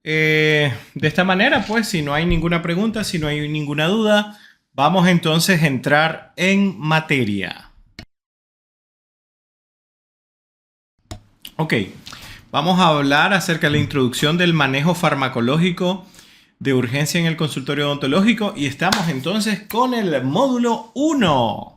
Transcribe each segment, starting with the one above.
De esta manera, pues, si no hay ninguna pregunta, si no hay ninguna duda, vamos entonces a entrar en materia. Ok, vamos a hablar acerca de la introducción del manejo farmacológico de urgencia en el consultorio odontológico y estamos entonces con el módulo 1.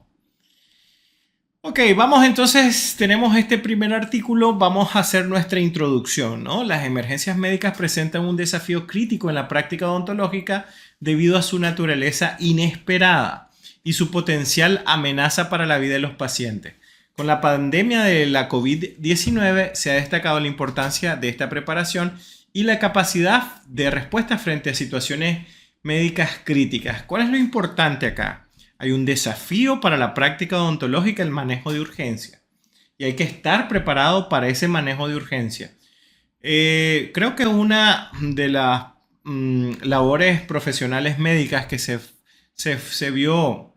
Ok, vamos entonces, tenemos este primer artículo, vamos a hacer nuestra introducción, ¿no? Las emergencias médicas presentan un desafío crítico en la práctica odontológica debido a su naturaleza inesperada y su potencial amenaza para la vida de los pacientes. Con la pandemia de la COVID-19 se ha destacado la importancia de esta preparación y la capacidad de respuesta frente a situaciones médicas críticas. ¿Cuál es lo importante acá? Hay un desafío para la práctica odontológica, el manejo de urgencia. Y hay que estar preparado para ese manejo de urgencia. Creo que una de las labores profesionales médicas que se vio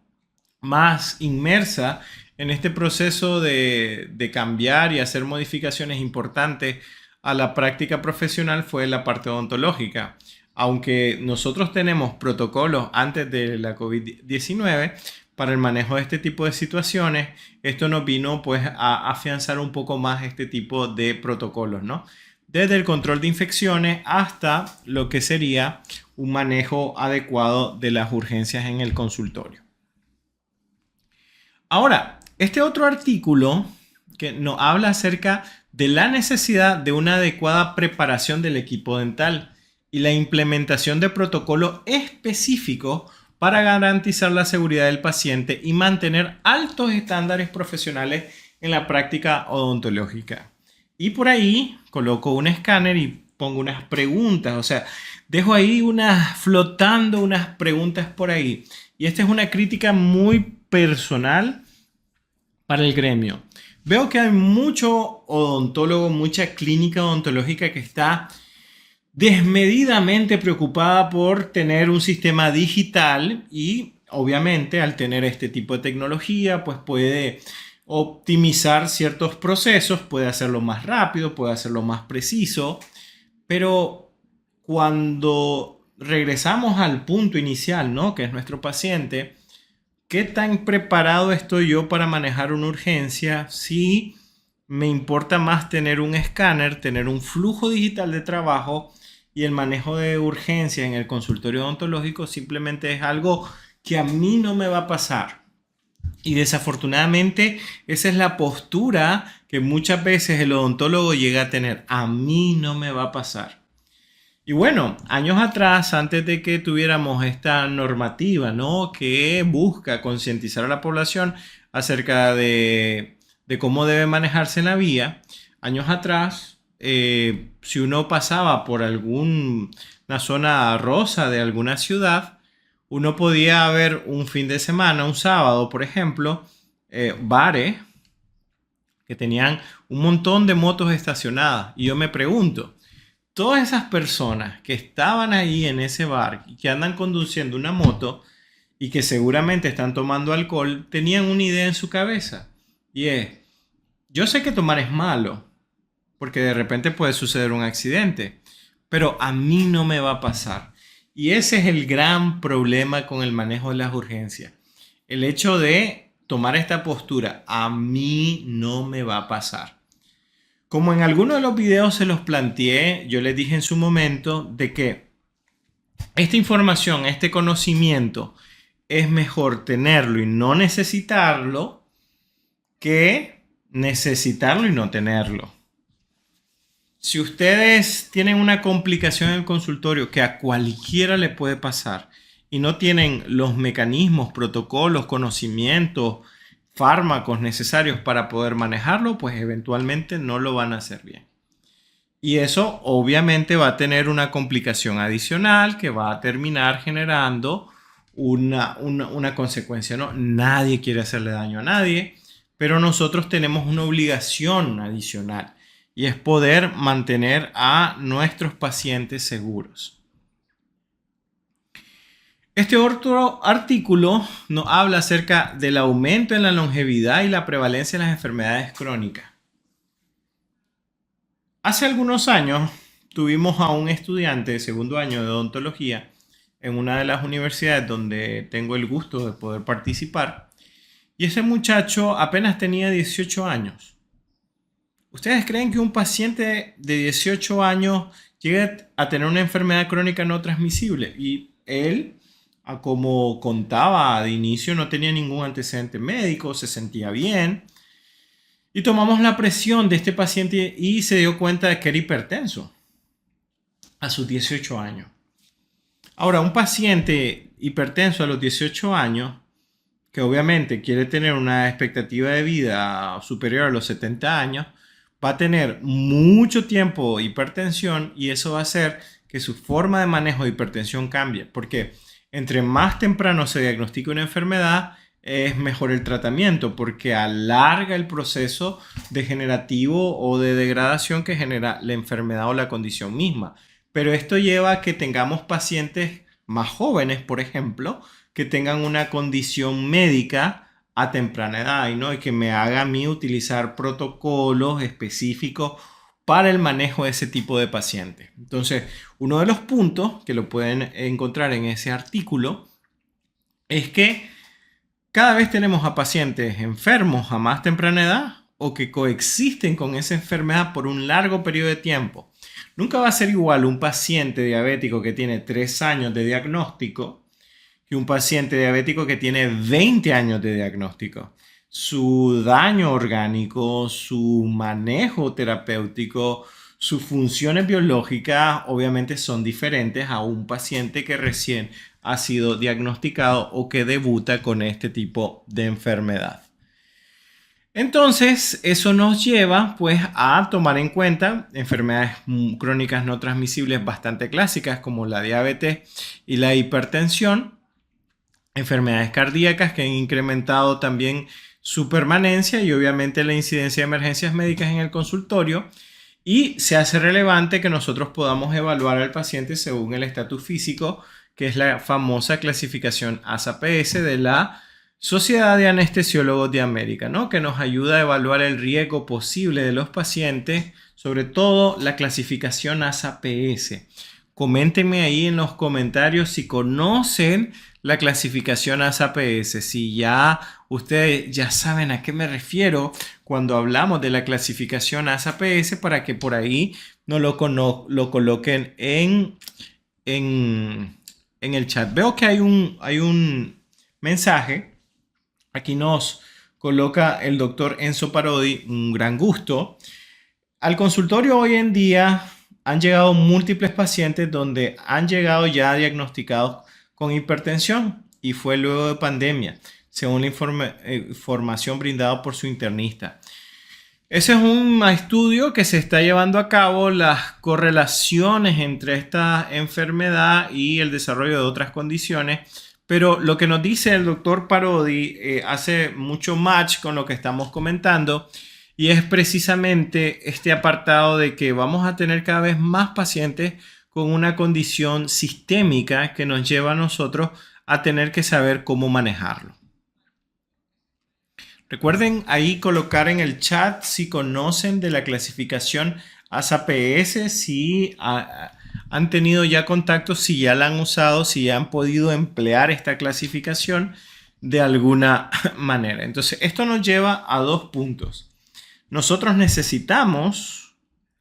más inmersa en este proceso de cambiar y hacer modificaciones importantes a la práctica profesional fue la parte odontológica. Aunque nosotros tenemos protocolos antes de la COVID-19 para el manejo de este tipo de situaciones, esto nos vino pues a afianzar un poco más este tipo de protocolos, ¿no? Desde el control de infecciones hasta lo que sería un manejo adecuado de las urgencias en el consultorio. Ahora, este otro artículo que nos habla acerca de la necesidad de una adecuada preparación del equipo dental y la implementación de protocolos específicos para garantizar la seguridad del paciente y mantener altos estándares profesionales en la práctica odontológica. Y por ahí coloco un escáner y pongo unas preguntas, o sea, dejo ahí flotando unas preguntas por ahí. Y esta es una crítica muy personal para el gremio. Veo que hay mucho odontólogo, mucha clínica odontológica que está desmedidamente preocupada por tener un sistema digital y obviamente al tener este tipo de tecnología pues puede optimizar ciertos procesos, puede hacerlo más rápido, puede hacerlo más preciso, pero cuando regresamos al punto inicial, ¿no? Que es nuestro paciente, ¿qué tan preparado estoy yo para manejar una urgencia si me importa más tener un escáner, tener un flujo digital de trabajo y el manejo de urgencia en el consultorio odontológico simplemente es algo que a mí no me va a pasar? Y desafortunadamente esa es la postura que muchas veces el odontólogo llega a tener. A mí no me va a pasar. Y bueno, años atrás, antes de que tuviéramos esta normativa, ¿no? Que busca concientizar a la población acerca de cómo debe manejarse en la vía, años atrás, si uno pasaba por alguna zona rosa de alguna ciudad, uno podía ver un fin de semana, un sábado, por ejemplo, bares que tenían un montón de motos estacionadas. Y yo me pregunto, todas esas personas que estaban ahí en ese bar y que andan conduciendo una moto y que seguramente están tomando alcohol, tenían una idea en su cabeza. Y es, yo sé que tomar es malo, porque de repente puede suceder un accidente, pero a mí no me va a pasar. Y ese es el gran problema con el manejo de las urgencias. El hecho de tomar esta postura, a mí no me va a pasar. Como en algunos de los videos se los planteé, yo les dije en su momento de que esta información, este conocimiento, es mejor tenerlo y no necesitarlo que necesitarlo y no tenerlo. Si ustedes tienen una complicación en el consultorio que a cualquiera le puede pasar y no tienen los mecanismos, protocolos, conocimientos, fármacos necesarios para poder manejarlo, pues eventualmente no lo van a hacer bien. Y eso obviamente va a tener una complicación adicional que va a terminar generando una consecuencia, ¿no? Nadie quiere hacerle daño a nadie, pero nosotros tenemos una obligación adicional y es poder mantener a nuestros pacientes seguros. Este otro artículo nos habla acerca del aumento en la longevidad y la prevalencia de las enfermedades crónicas. Hace algunos años tuvimos a un estudiante de segundo año de odontología en una de las universidades donde tengo el gusto de poder participar. Y ese muchacho apenas tenía 18 años. ¿Ustedes creen que un paciente de 18 años llegue a tener una enfermedad crónica no transmisible? Y él, como contaba de inicio, no tenía ningún antecedente médico, se sentía bien. Y tomamos la presión de este paciente y se dio cuenta de que era hipertenso a sus 18 años. Ahora, un paciente hipertenso a los 18 años, que obviamente quiere tener una expectativa de vida superior a los 70 años, va a tener mucho tiempo hipertensión y eso va a hacer que su forma de manejo de hipertensión cambie, porque entre más temprano se diagnostica una enfermedad, es mejor el tratamiento, porque alarga el proceso degenerativo o de degradación que genera la enfermedad o la condición misma. Pero esto lleva a que tengamos pacientes más jóvenes, por ejemplo, que tengan una condición médica a temprana edad, ¿no? Y que me haga a mí utilizar protocolos específicos para el manejo de ese tipo de pacientes. Entonces, uno de los puntos que lo pueden encontrar en ese artículo es que cada vez tenemos a pacientes enfermos a más temprana edad o que coexisten con esa enfermedad por un largo periodo de tiempo. Nunca va a ser igual un paciente diabético que tiene 3 años de diagnóstico que un paciente diabético que tiene 20 años de diagnóstico. Su daño orgánico, su manejo terapéutico, sus funciones biológicas obviamente son diferentes a un paciente que recién ha sido diagnosticado o que debuta con este tipo de enfermedad. Entonces, eso nos lleva pues a tomar en cuenta enfermedades crónicas no transmisibles bastante clásicas como la diabetes y la hipertensión, enfermedades cardíacas que han incrementado también su permanencia y obviamente la incidencia de emergencias médicas en el consultorio, y se hace relevante que nosotros podamos evaluar al paciente según el estatus físico, que es la famosa clasificación ASAPS de la Sociedad de Anestesiólogos de América, ¿no? Que nos ayuda a evaluar el riesgo posible de los pacientes, sobre todo la clasificación ASAPS. Coméntenme ahí en los comentarios si conocen la clasificación ASAPS, si ya ustedes ya saben a qué me refiero cuando hablamos de la clasificación ASAPS, para que por ahí nos lo coloquen en el chat. Veo que hay un mensaje. Aquí nos coloca el doctor Enzo Parodi, un gran gusto. Al consultorio hoy en día han llegado múltiples pacientes donde han llegado ya diagnosticados con hipertensión y fue luego de pandemia, según la información brindada por su internista. Ese es un estudio que se está llevando a cabo, las correlaciones entre esta enfermedad y el desarrollo de otras condiciones, pero lo que nos dice el doctor Parodi hace mucho match con lo que estamos comentando, y es precisamente este apartado de que vamos a tener cada vez más pacientes con una condición sistémica que nos lleva a nosotros a tener que saber cómo manejarlo. Recuerden ahí colocar en el chat si conocen de la clasificación ASAPS, si han tenido ya contacto, si ya la han usado, si ya han podido emplear esta clasificación de alguna manera. Entonces, esto nos lleva a 2 puntos. Nosotros necesitamos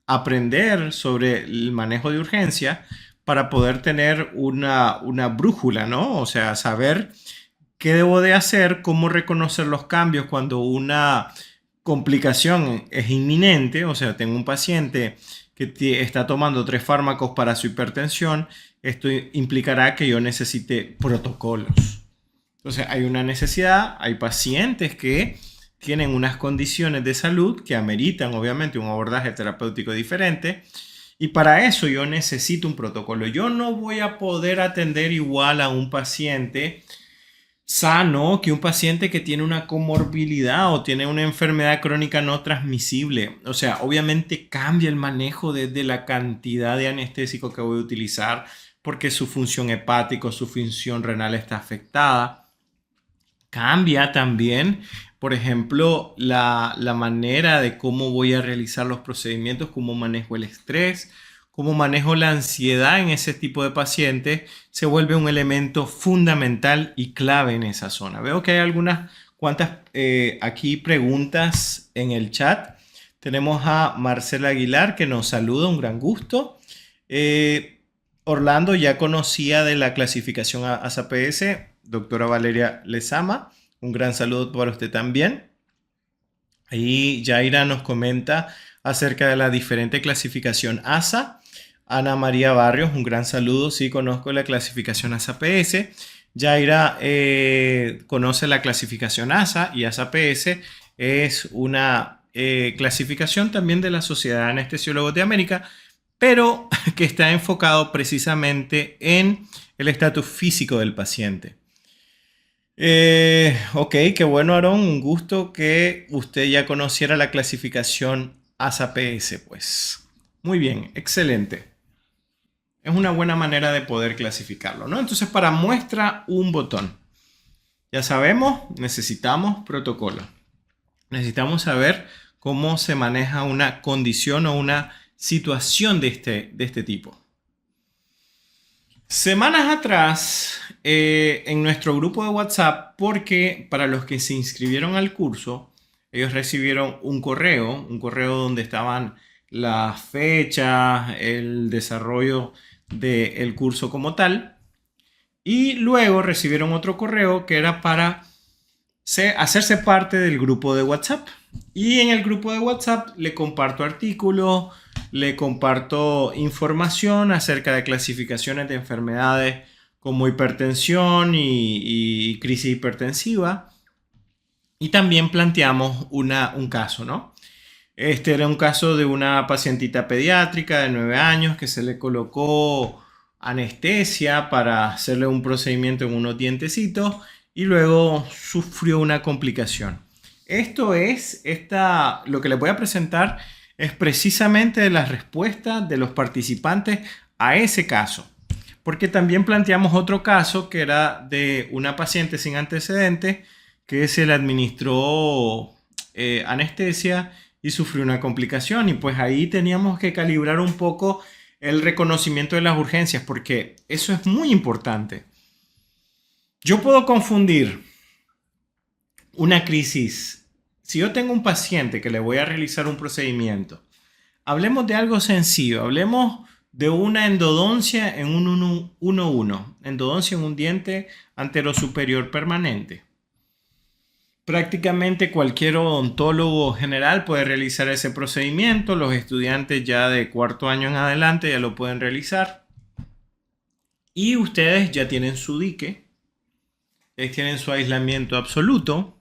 aprender sobre el manejo de urgencia para poder tener una brújula, ¿no? O sea, saber qué debo de hacer, cómo reconocer los cambios cuando una complicación es inminente. O sea, tengo un paciente que está tomando 3 fármacos para su hipertensión. Esto implicará que yo necesite protocolos. Entonces, hay una necesidad, hay pacientes que tienen unas condiciones de salud que ameritan obviamente un abordaje terapéutico diferente, y para eso yo necesito un protocolo. Yo no voy a poder atender igual a un paciente sano que un paciente que tiene una comorbilidad o tiene una enfermedad crónica no transmisible. O sea, obviamente cambia el manejo desde la cantidad de anestésico que voy a utilizar, porque su función hepática, su función renal está afectada. Cambia también, por ejemplo, la manera de cómo voy a realizar los procedimientos, cómo manejo el estrés, cómo manejo la ansiedad en ese tipo de pacientes, se vuelve un elemento fundamental y clave en esa zona. Veo que hay algunas cuantas aquí preguntas en el chat. Tenemos a Marcela Aguilar que nos saluda, un gran gusto. Orlando ya conocía de la clasificación ASAPS, doctora Valeria Lezama, un gran saludo para usted también. Ahí Yaira nos comenta acerca de la diferente clasificación ASA. Ana María Barrios, un gran saludo, sí conozco la clasificación ASAPS. Yaira conoce la clasificación ASA y ASAPS es una clasificación también de la Sociedad de Anestesiólogos de América, pero que está enfocado precisamente en el estatus físico del paciente. Ok, qué bueno, Aarón, un gusto que usted ya conociera la clasificación ASAPS, pues. Muy bien, excelente. Es una buena manera de poder clasificarlo, ¿no? Entonces, para muestra, un botón. Ya sabemos, necesitamos protocolo. Necesitamos saber cómo se maneja una condición o una situación de este tipo. Semanas atrás, en nuestro grupo de WhatsApp, porque para los que se inscribieron al curso, ellos recibieron un correo donde estaban las fechas, el desarrollo del curso como tal, y luego recibieron otro correo que era para hacerse parte del grupo de WhatsApp. Y en el grupo de WhatsApp le comparto artículos, le comparto información acerca de clasificaciones de enfermedades como hipertensión y crisis hipertensiva. Y también planteamos un caso, ¿no? Este era un caso de una pacientita pediátrica de 9 años que se le colocó anestesia para hacerle un procedimiento en unos dientecitos y luego sufrió una complicación. Lo que les voy a presentar es precisamente la respuesta de los participantes a ese caso. Porque también planteamos otro caso que era de una paciente sin antecedentes que se le administró anestesia y sufrió una complicación. Y pues ahí teníamos que calibrar un poco el reconocimiento de las urgencias porque eso es muy importante. Yo puedo confundir una crisis. Si yo tengo un paciente que le voy a realizar un procedimiento, hablemos de algo sencillo, hablemos de una endodoncia en un 1-1, endodoncia en un diente anterosuperior permanente. Prácticamente cualquier odontólogo general puede realizar ese procedimiento, los estudiantes ya de cuarto año en adelante ya lo pueden realizar. Y ustedes ya tienen su dique, tienen su aislamiento absoluto.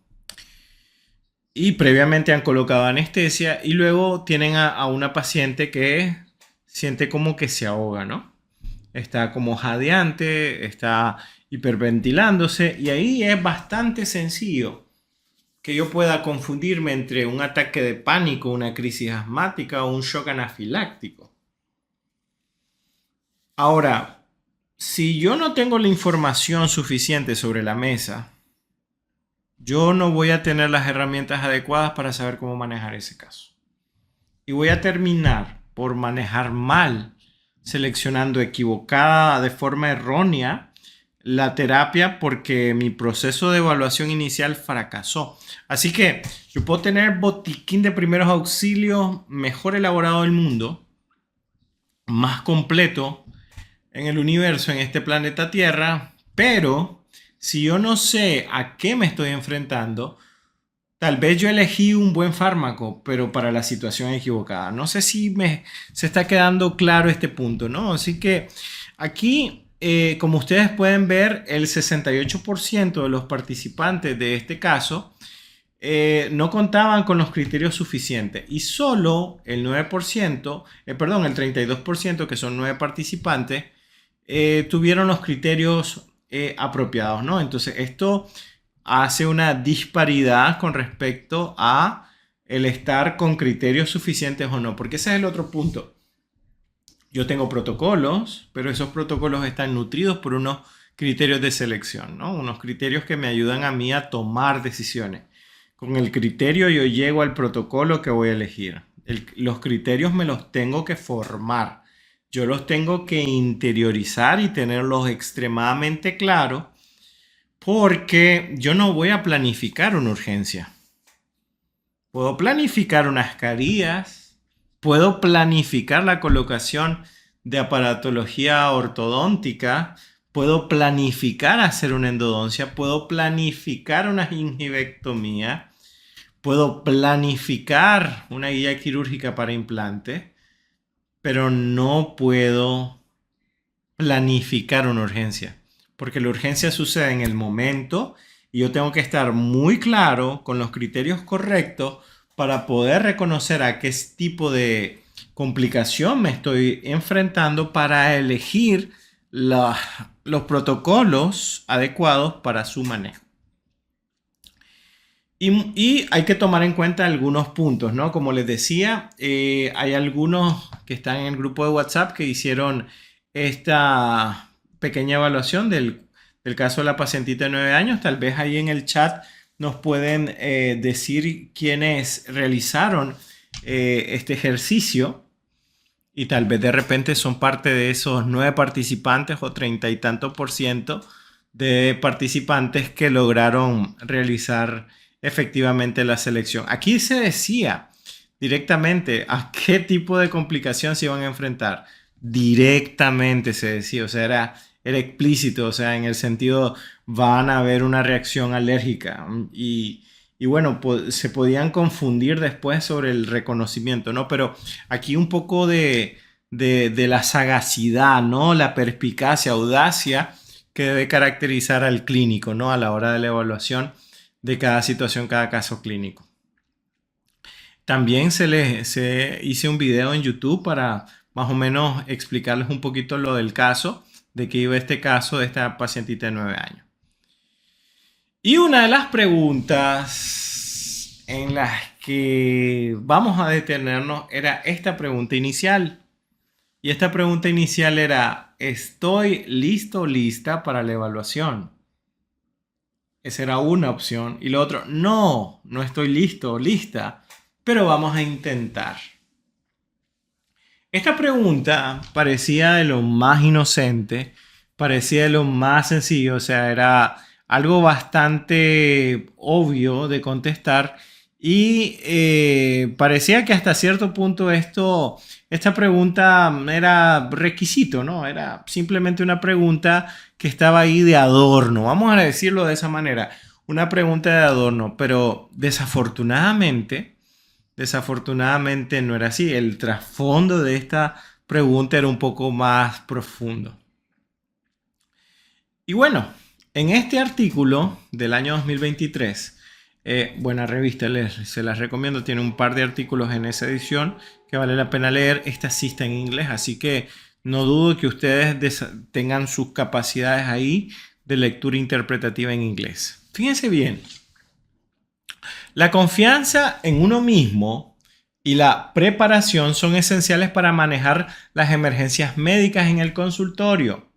Y previamente han colocado anestesia y luego tienen a una paciente que siente como que se ahoga, ¿no? Está como jadeante, está hiperventilándose y ahí es bastante sencillo que yo pueda confundirme entre un ataque de pánico, una crisis asmática o un shock anafiláctico. Ahora, si yo no tengo la información suficiente sobre la mesa, yo no voy a tener las herramientas adecuadas para saber cómo manejar ese caso. Y voy a terminar por manejar mal, seleccionando equivocada, de forma errónea, la terapia porque mi proceso de evaluación inicial fracasó. Así que yo puedo tener botiquín de primeros auxilios mejor elaborado del mundo, más completo en el universo, en este planeta Tierra, pero si yo no sé a qué me estoy enfrentando, tal vez yo elegí un buen fármaco, pero para la situación equivocada. No sé si se está quedando claro este punto, ¿no? Así que aquí, como ustedes pueden ver, el 68% de los participantes de este caso no contaban con los criterios suficientes y solo el 9%, el 32%, que son 9 participantes, tuvieron los criterios apropiados, ¿no? Entonces esto hace una disparidad con respecto a el estar con criterios suficientes o no, porque ese es el otro punto. Yo tengo protocolos, pero esos protocolos están nutridos por unos criterios de selección, ¿no? Unos criterios que me ayudan a mí a tomar decisiones. Con el criterio yo llego al protocolo que voy a elegir. Los criterios me los tengo que formar. yo los tengo que interiorizar y tenerlos extremadamente claros porque yo no voy a planificar una urgencia. Puedo planificar unas carillas, puedo planificar la colocación de aparatología ortodóntica, puedo planificar hacer una endodoncia, puedo planificar una gingivectomía, puedo planificar una guía quirúrgica para implante, pero no puedo planificar una urgencia, porque la urgencia sucede en el momento y yo tengo que estar muy claro con los criterios correctos para poder reconocer a qué tipo de complicación me estoy enfrentando para elegir los protocolos adecuados para su manejo. Y hay que tomar en cuenta algunos puntos, ¿no? Como les decía, hay algunos que están en el grupo de WhatsApp que hicieron esta pequeña evaluación del caso de la pacientita de 9 años. Tal vez ahí en el chat nos pueden decir quiénes realizaron este ejercicio y tal vez de repente son parte de esos 9 participantes o 30 y tantos % de participantes que lograron realizar efectivamente la selección. Aquí se decía directamente a qué tipo de complicación se iban a enfrentar. Directamente se decía, o sea, era explícito, o sea, en el sentido van a haber una reacción alérgica y bueno, se podían confundir después sobre el reconocimiento, ¿no? Pero aquí un poco de la sagacidad, ¿no? La perspicacia, audacia que debe caracterizar al clínico, ¿no? A la hora de la evaluación de cada situación, cada caso clínico. También hice un video en YouTube para más o menos explicarles un poquito lo del caso, de que iba este caso de esta pacientita de 9 años. Y una de las preguntas en las que vamos a detenernos era esta pregunta inicial. Y esta pregunta inicial era, ¿estoy listo o lista para la evaluación? Esa era una opción. Y lo otro, no estoy listo o lista, pero vamos a intentar. Esta pregunta parecía de lo más inocente, parecía de lo más sencillo, o sea, era algo bastante obvio de contestar y parecía que hasta cierto punto esta pregunta era requisito, ¿no? Era simplemente una pregunta que estaba ahí de adorno, vamos a decirlo de esa manera, una pregunta de adorno, pero desafortunadamente no era así. El trasfondo de esta pregunta era un poco más profundo. Y bueno, en este artículo del año 2023, buena revista, se las recomiendo, tiene un par de artículos en esa edición que vale la pena leer. Esta sí está en inglés, así que no dudo que ustedes tengan sus capacidades ahí de lectura interpretativa en inglés. Fíjense bien, la confianza en uno mismo y la preparación son esenciales para manejar las emergencias médicas en el consultorio.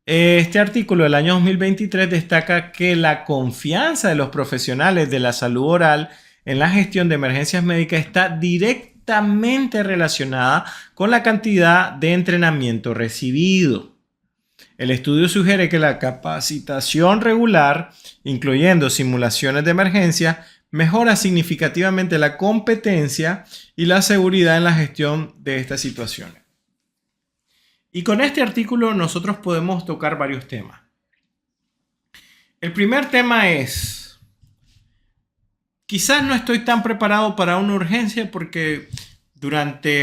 Este artículo del año 2023 destaca que la confianza de los profesionales de la salud oral en la gestión de emergencias médicas está directamente relacionada con la cantidad de entrenamiento recibido. El estudio sugiere que la capacitación regular, incluyendo simulaciones de emergencia, mejora significativamente la competencia y la seguridad en la gestión de estas situaciones. Y con este artículo nosotros podemos tocar varios temas. El primer tema es, quizás no estoy tan preparado para una urgencia porque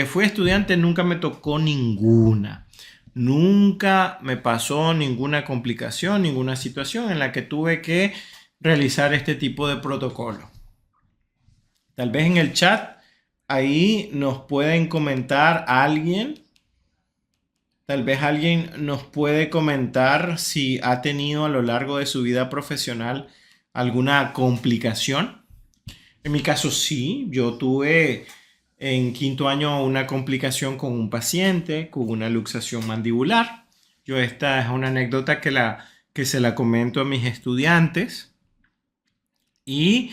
fui estudiante nunca me tocó ninguna. Nunca me pasó ninguna complicación, ninguna situación en la que tuve que realizar este tipo de protocolo. Tal vez en el chat ahí nos pueden comentar tal vez alguien nos puede comentar si ha tenido a lo largo de su vida profesional alguna complicación. En mi caso sí, yo tuve en 5º año una complicación con un paciente con una luxación mandibular. Esta es una anécdota que se la comento a mis estudiantes. Y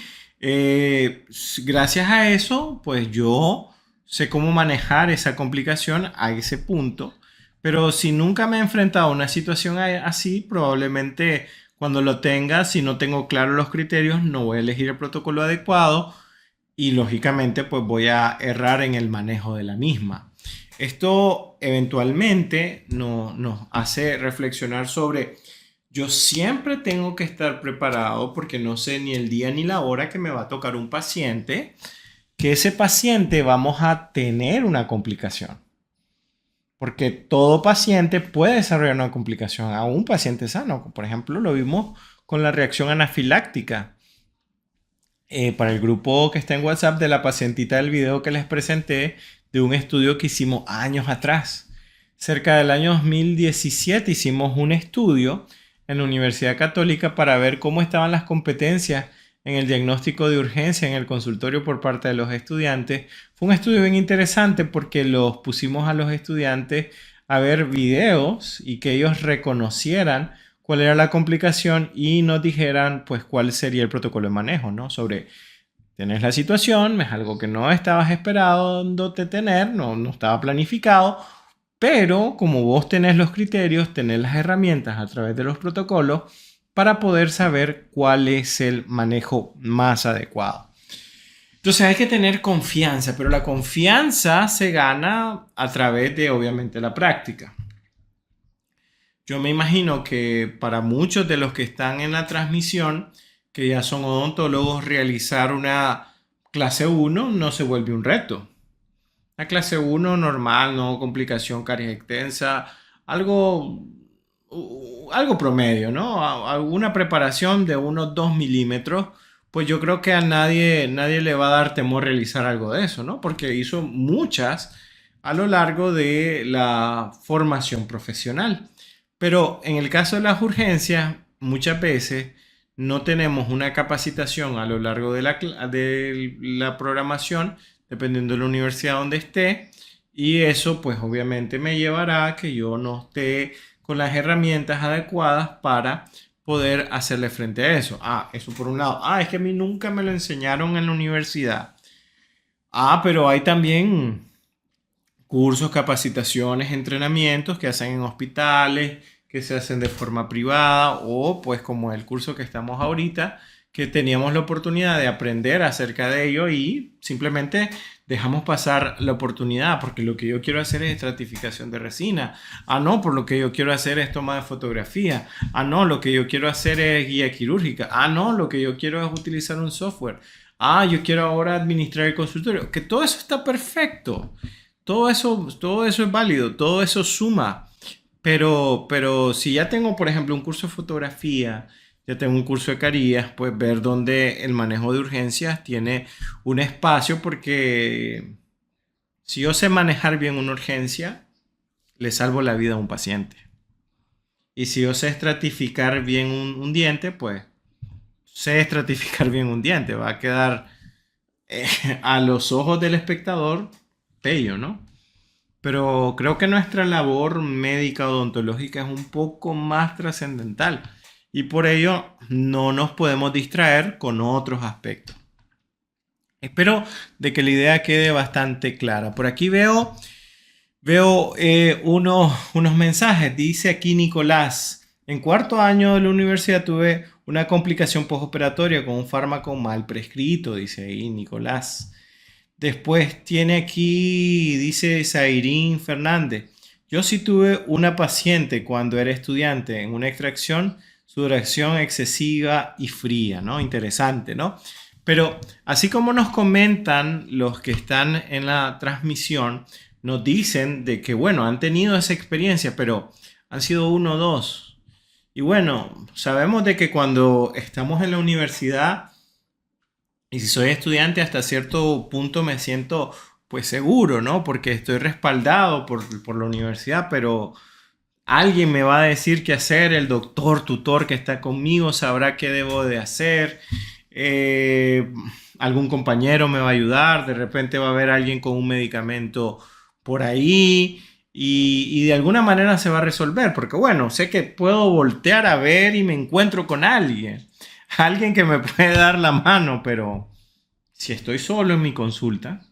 gracias a eso, pues yo sé cómo manejar esa complicación a ese punto, pero si nunca me he enfrentado a una situación así, probablemente cuando lo tenga, si no tengo claros los criterios, no voy a elegir el protocolo adecuado y lógicamente pues voy a errar en el manejo de la misma. Esto eventualmente nos hace reflexionar sobre yo siempre tengo que estar preparado porque no sé ni el día ni la hora que me va a tocar un paciente, que ese paciente vamos a tener una complicación. Porque todo paciente puede desarrollar una complicación, a un paciente sano. Por ejemplo, lo vimos con la reacción anafiláctica. Para el grupo que está en WhatsApp de la pacientita del video que les presenté, de un estudio que hicimos años atrás. Cerca del año 2017 hicimos un estudio en la Universidad Católica para ver cómo estaban las competencias en el diagnóstico de urgencia en el consultorio por parte de los estudiantes. Fue un estudio bien interesante porque los pusimos a los estudiantes a ver videos y que ellos reconocieran cuál era la complicación y nos dijeran pues cuál sería el protocolo de manejo, ¿no? Sobre, tienes la situación, es algo que no estabas esperándote tener, no estaba planificado, pero como vos tenés los criterios, tenés las herramientas a través de los protocolos para poder saber cuál es el manejo más adecuado. Entonces hay que tener confianza, pero la confianza se gana a través de obviamente la práctica. Yo me imagino que para muchos de los que están en la transmisión, que ya son odontólogos, realizar una clase 1 no se vuelve un reto. La clase 1 normal, no complicación, caries extensa, algo, algo promedio, ¿no? Alguna preparación de unos 2 milímetros, pues yo creo que a nadie le va a dar temor realizar algo de eso, ¿no? Porque hizo muchas a lo largo de la formación profesional. Pero en el caso de las urgencias, muchas veces no tenemos una capacitación a lo largo de la programación, dependiendo de la universidad donde esté, y eso pues obviamente me llevará a que yo no esté con las herramientas adecuadas para poder hacerle frente a eso. Eso por un lado. Es que a mí nunca me lo enseñaron en la universidad. Pero hay también cursos, capacitaciones, entrenamientos que hacen en hospitales, que se hacen de forma privada o pues como el curso que estamos ahorita, que teníamos la oportunidad de aprender acerca de ello y simplemente dejamos pasar la oportunidad porque lo que yo quiero hacer es estratificación de resina. No, por lo que yo quiero hacer es toma de fotografía. No, lo que yo quiero hacer es guía quirúrgica. No, lo que yo quiero es utilizar un software. Yo quiero ahora administrar el consultorio. Que todo eso está perfecto. Todo eso es válido, todo eso suma. Pero si ya tengo, por ejemplo, un curso de fotografía, ya tengo un curso de carías, pues ver dónde el manejo de urgencias tiene un espacio, porque si yo sé manejar bien una urgencia, le salvo la vida a un paciente. Y si yo sé estratificar bien un diente, pues sé estratificar bien un diente. Va a quedar a los ojos del espectador bello, ¿no? Pero creo que nuestra labor médica odontológica es un poco más trascendental y por ello no nos podemos distraer con otros aspectos. Espero de que la idea quede bastante clara. Por aquí veo unos mensajes. Dice aquí Nicolás: en cuarto año de la universidad tuve una complicación postoperatoria con un fármaco mal prescrito, dice ahí Nicolás. Después tiene aquí, dice Zairín Fernández: yo sí tuve una paciente cuando era estudiante en una extracción, sudoración excesiva y fría, ¿no? Interesante, ¿no? Pero así como nos comentan los que están en la transmisión, nos dicen de que, bueno, han tenido esa experiencia, pero han sido uno o dos. Y bueno, sabemos de que cuando estamos en la universidad, y si soy estudiante, hasta cierto punto me siento pues seguro, ¿no? Porque estoy respaldado por la universidad, pero alguien me va a decir qué hacer, el doctor, tutor que está conmigo sabrá qué debo de hacer, algún compañero me va a ayudar, de repente va a haber alguien con un medicamento por ahí y de alguna manera se va a resolver, porque bueno, sé que puedo voltear a ver y me encuentro con alguien que me puede dar la mano, pero si estoy solo en mi consulta,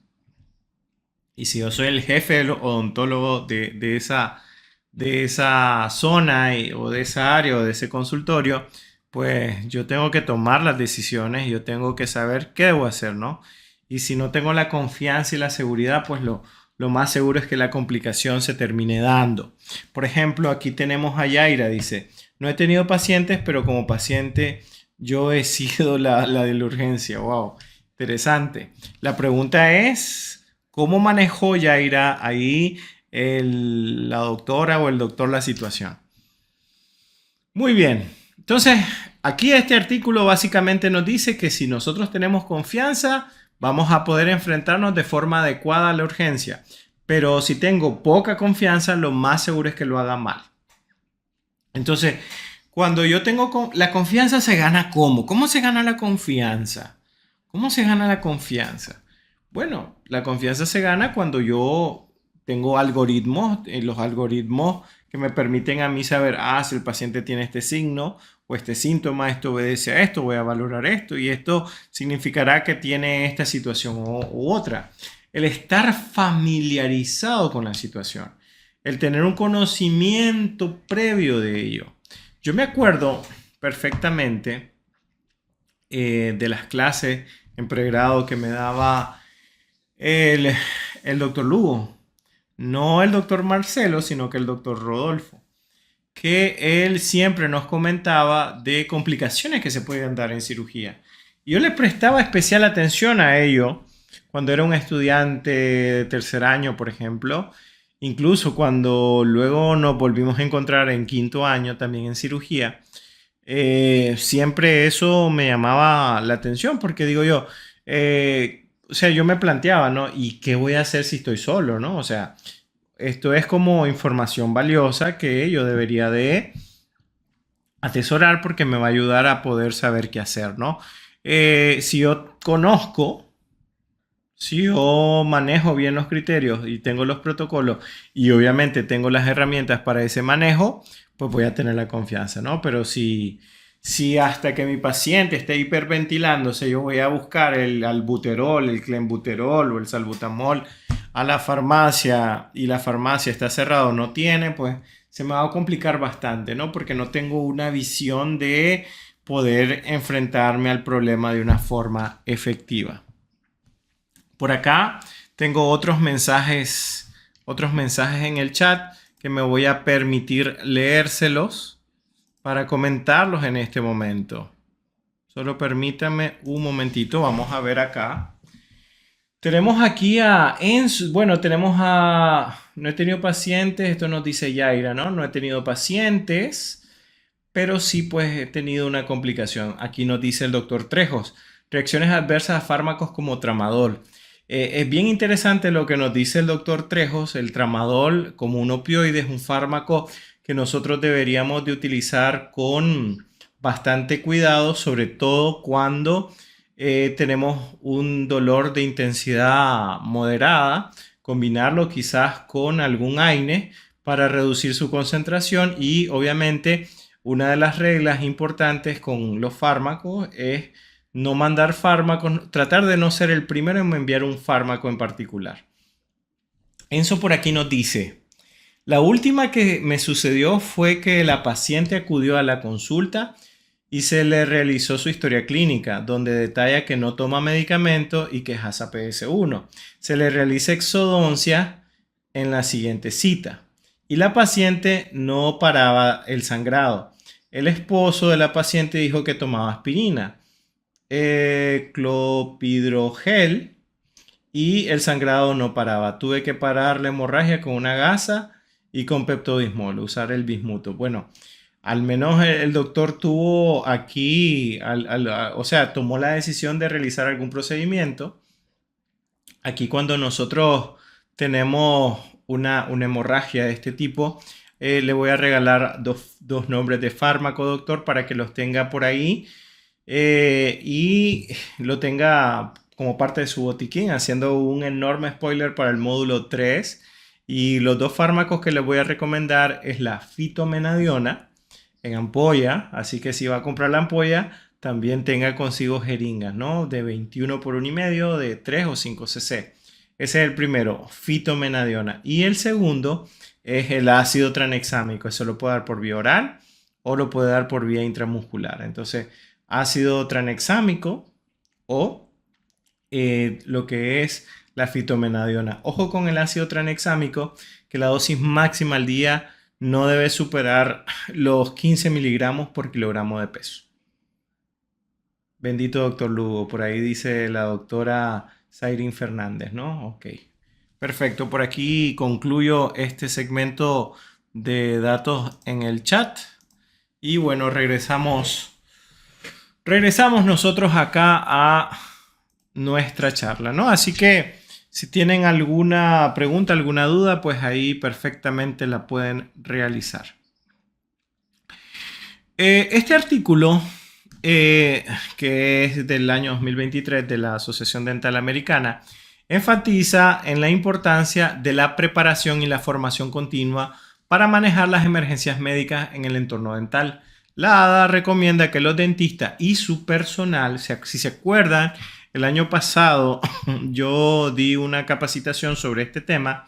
Y si yo soy el jefe del odontólogo de esa zona o de esa área o de ese consultorio, pues yo tengo que tomar las decisiones, yo tengo que saber qué debo hacer, ¿no? Y si no tengo la confianza y la seguridad, pues lo más seguro es que la complicación se termine dando. Por ejemplo, aquí tenemos a Yaira, dice, no he tenido pacientes, pero como paciente yo he sido la de la urgencia. Wow, interesante. La pregunta es, ¿cómo manejó Yaira ahí la doctora o el doctor la situación? Muy bien. Entonces, aquí este artículo básicamente nos dice que si nosotros tenemos confianza, vamos a poder enfrentarnos de forma adecuada a la urgencia. Pero si tengo poca confianza, lo más seguro es que lo haga mal. Entonces, cuando yo tengo la confianza se gana ¿cómo? ¿Cómo se gana la confianza? ¿Cómo se gana la confianza? Bueno, la confianza se gana cuando yo tengo algoritmos, los algoritmos que me permiten a mí saber, si el paciente tiene este signo o este síntoma, esto obedece a esto, voy a valorar esto y esto significará que tiene esta situación u otra. El estar familiarizado con la situación, el tener un conocimiento previo de ello. Yo me acuerdo perfectamente de las clases en pregrado que me daba el, el doctor Lugo. No el doctor Marcelo, sino que el doctor Rodolfo. Que él siempre nos comentaba de complicaciones que se pueden dar en cirugía. Yo le prestaba especial atención a ello cuando era un estudiante de tercer año, por ejemplo. Incluso cuando luego nos volvimos a encontrar en quinto año también en cirugía. Siempre eso me llamaba la atención porque digo yo, o sea, yo me planteaba, ¿no? ¿Y qué voy a hacer si estoy solo, ¿no? O sea, esto es como información valiosa que yo debería de atesorar porque me va a ayudar a poder saber qué hacer, ¿no? Si yo conozco, si yo manejo bien los criterios y tengo los protocolos y obviamente tengo las herramientas para ese manejo, pues voy a tener la confianza, ¿no? Pero si hasta que mi paciente esté hiperventilándose, yo voy a buscar el albuterol, el clenbuterol o el salbutamol a la farmacia y la farmacia está cerrada o no tiene, pues se me va a complicar bastante, ¿no? Porque no tengo una visión de poder enfrentarme al problema de una forma efectiva. Por acá tengo otros mensajes en el chat que me voy a permitir leérselos para comentarlos en este momento. Solo permítame un momentito, vamos a ver acá. Tenemos aquí a Enzo, bueno, tenemos a, no he tenido pacientes, esto nos dice Yaira, ¿no? No he tenido pacientes, pero sí pues he tenido una complicación. Aquí nos dice el doctor Trejos, reacciones adversas a fármacos como tramadol. Es bien interesante lo que nos dice el doctor Trejos. El tramadol como un opioide es un fármaco que nosotros deberíamos de utilizar con bastante cuidado, sobre todo cuando tenemos un dolor de intensidad moderada, combinarlo quizás con algún AINE para reducir su concentración y obviamente una de las reglas importantes con los fármacos es no mandar fármacos, tratar de no ser el primero en enviar un fármaco en particular. Enzo por aquí nos dice, la última que me sucedió fue que la paciente acudió a la consulta y se le realizó su historia clínica, donde detalla que no toma medicamento y que es ASAPS-1. Se le realiza exodoncia en la siguiente cita y la paciente no paraba el sangrado. El esposo de la paciente dijo que tomaba aspirina, clopidogrel y el sangrado no paraba. Tuve que parar la hemorragia con una gasa y con peptobismol, usar el bismuto. Bueno, al menos el doctor tuvo aquí, o sea, tomó la decisión de realizar algún procedimiento. Aquí cuando nosotros tenemos una hemorragia de este tipo, le voy a regalar dos nombres de fármaco, doctor, para que los tenga por ahí y lo tenga como parte de su botiquín, haciendo un enorme spoiler para el módulo 3. Y los dos fármacos que les voy a recomendar es la fitomenadiona en ampolla, así que si va a comprar la ampolla, también tenga consigo jeringas, ¿no? De 21 por 1,5, de 3 o 5 cc. Ese es el primero, fitomenadiona. Y el segundo es el ácido tranexámico. Eso lo puede dar por vía oral o lo puede dar por vía intramuscular. Entonces, ácido tranexámico o lo que es la fitomenadiona. Ojo con el ácido tranexámico, que la dosis máxima al día no debe superar los 15 miligramos por kilogramo de peso. Bendito doctor Lugo, por ahí dice la doctora Zairin Fernández, ¿no? Ok. Perfecto, por aquí concluyo este segmento de datos en el chat. Y bueno, regresamos nosotros acá a nuestra charla, ¿no? Así que si tienen alguna pregunta, alguna duda, pues ahí perfectamente la pueden realizar. Este artículo, que es del año 2023 de la Asociación Dental Americana, enfatiza en la importancia de la preparación y la formación continua para manejar las emergencias médicas en el entorno dental. La ADA recomienda que los dentistas y su personal, si se acuerdan, el año pasado yo di una capacitación sobre este tema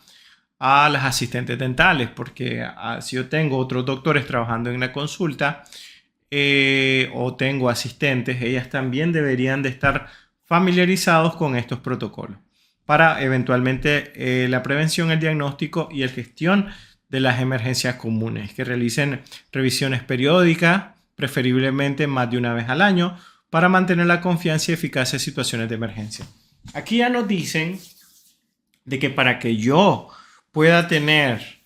a las asistentes dentales, porque si yo tengo otros doctores trabajando en la consulta o tengo asistentes, ellas también deberían de estar familiarizados con estos protocolos para eventualmente la prevención, el diagnóstico y la gestión de las emergencias comunes, que realicen revisiones periódicas, preferiblemente más de una vez al año, para mantener la confianza y eficacia en situaciones de emergencia. Aquí ya nos dicen de que para que yo pueda tener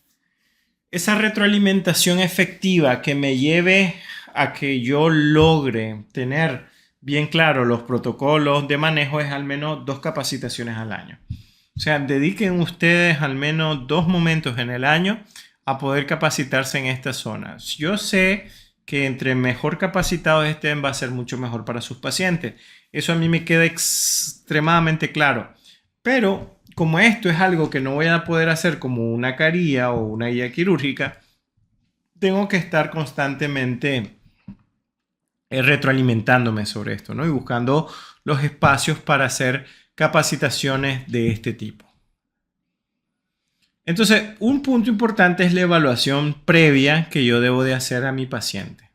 esa retroalimentación efectiva que me lleve a que yo logre tener bien claro los protocolos de manejo, es al menos 2 capacitaciones al año. O sea, dediquen ustedes al menos 2 momentos en el año a poder capacitarse en estas zonas. Yo sé que entre mejor capacitados estén va a ser mucho mejor para sus pacientes. Eso a mí me queda extremadamente claro. Pero como esto es algo que no voy a poder hacer como una caría o una guía quirúrgica, tengo que estar constantemente retroalimentándome sobre esto, ¿no? Y buscando los espacios para hacer capacitaciones de este tipo. Entonces, un punto importante es la evaluación previa que yo debo de hacer a mi paciente.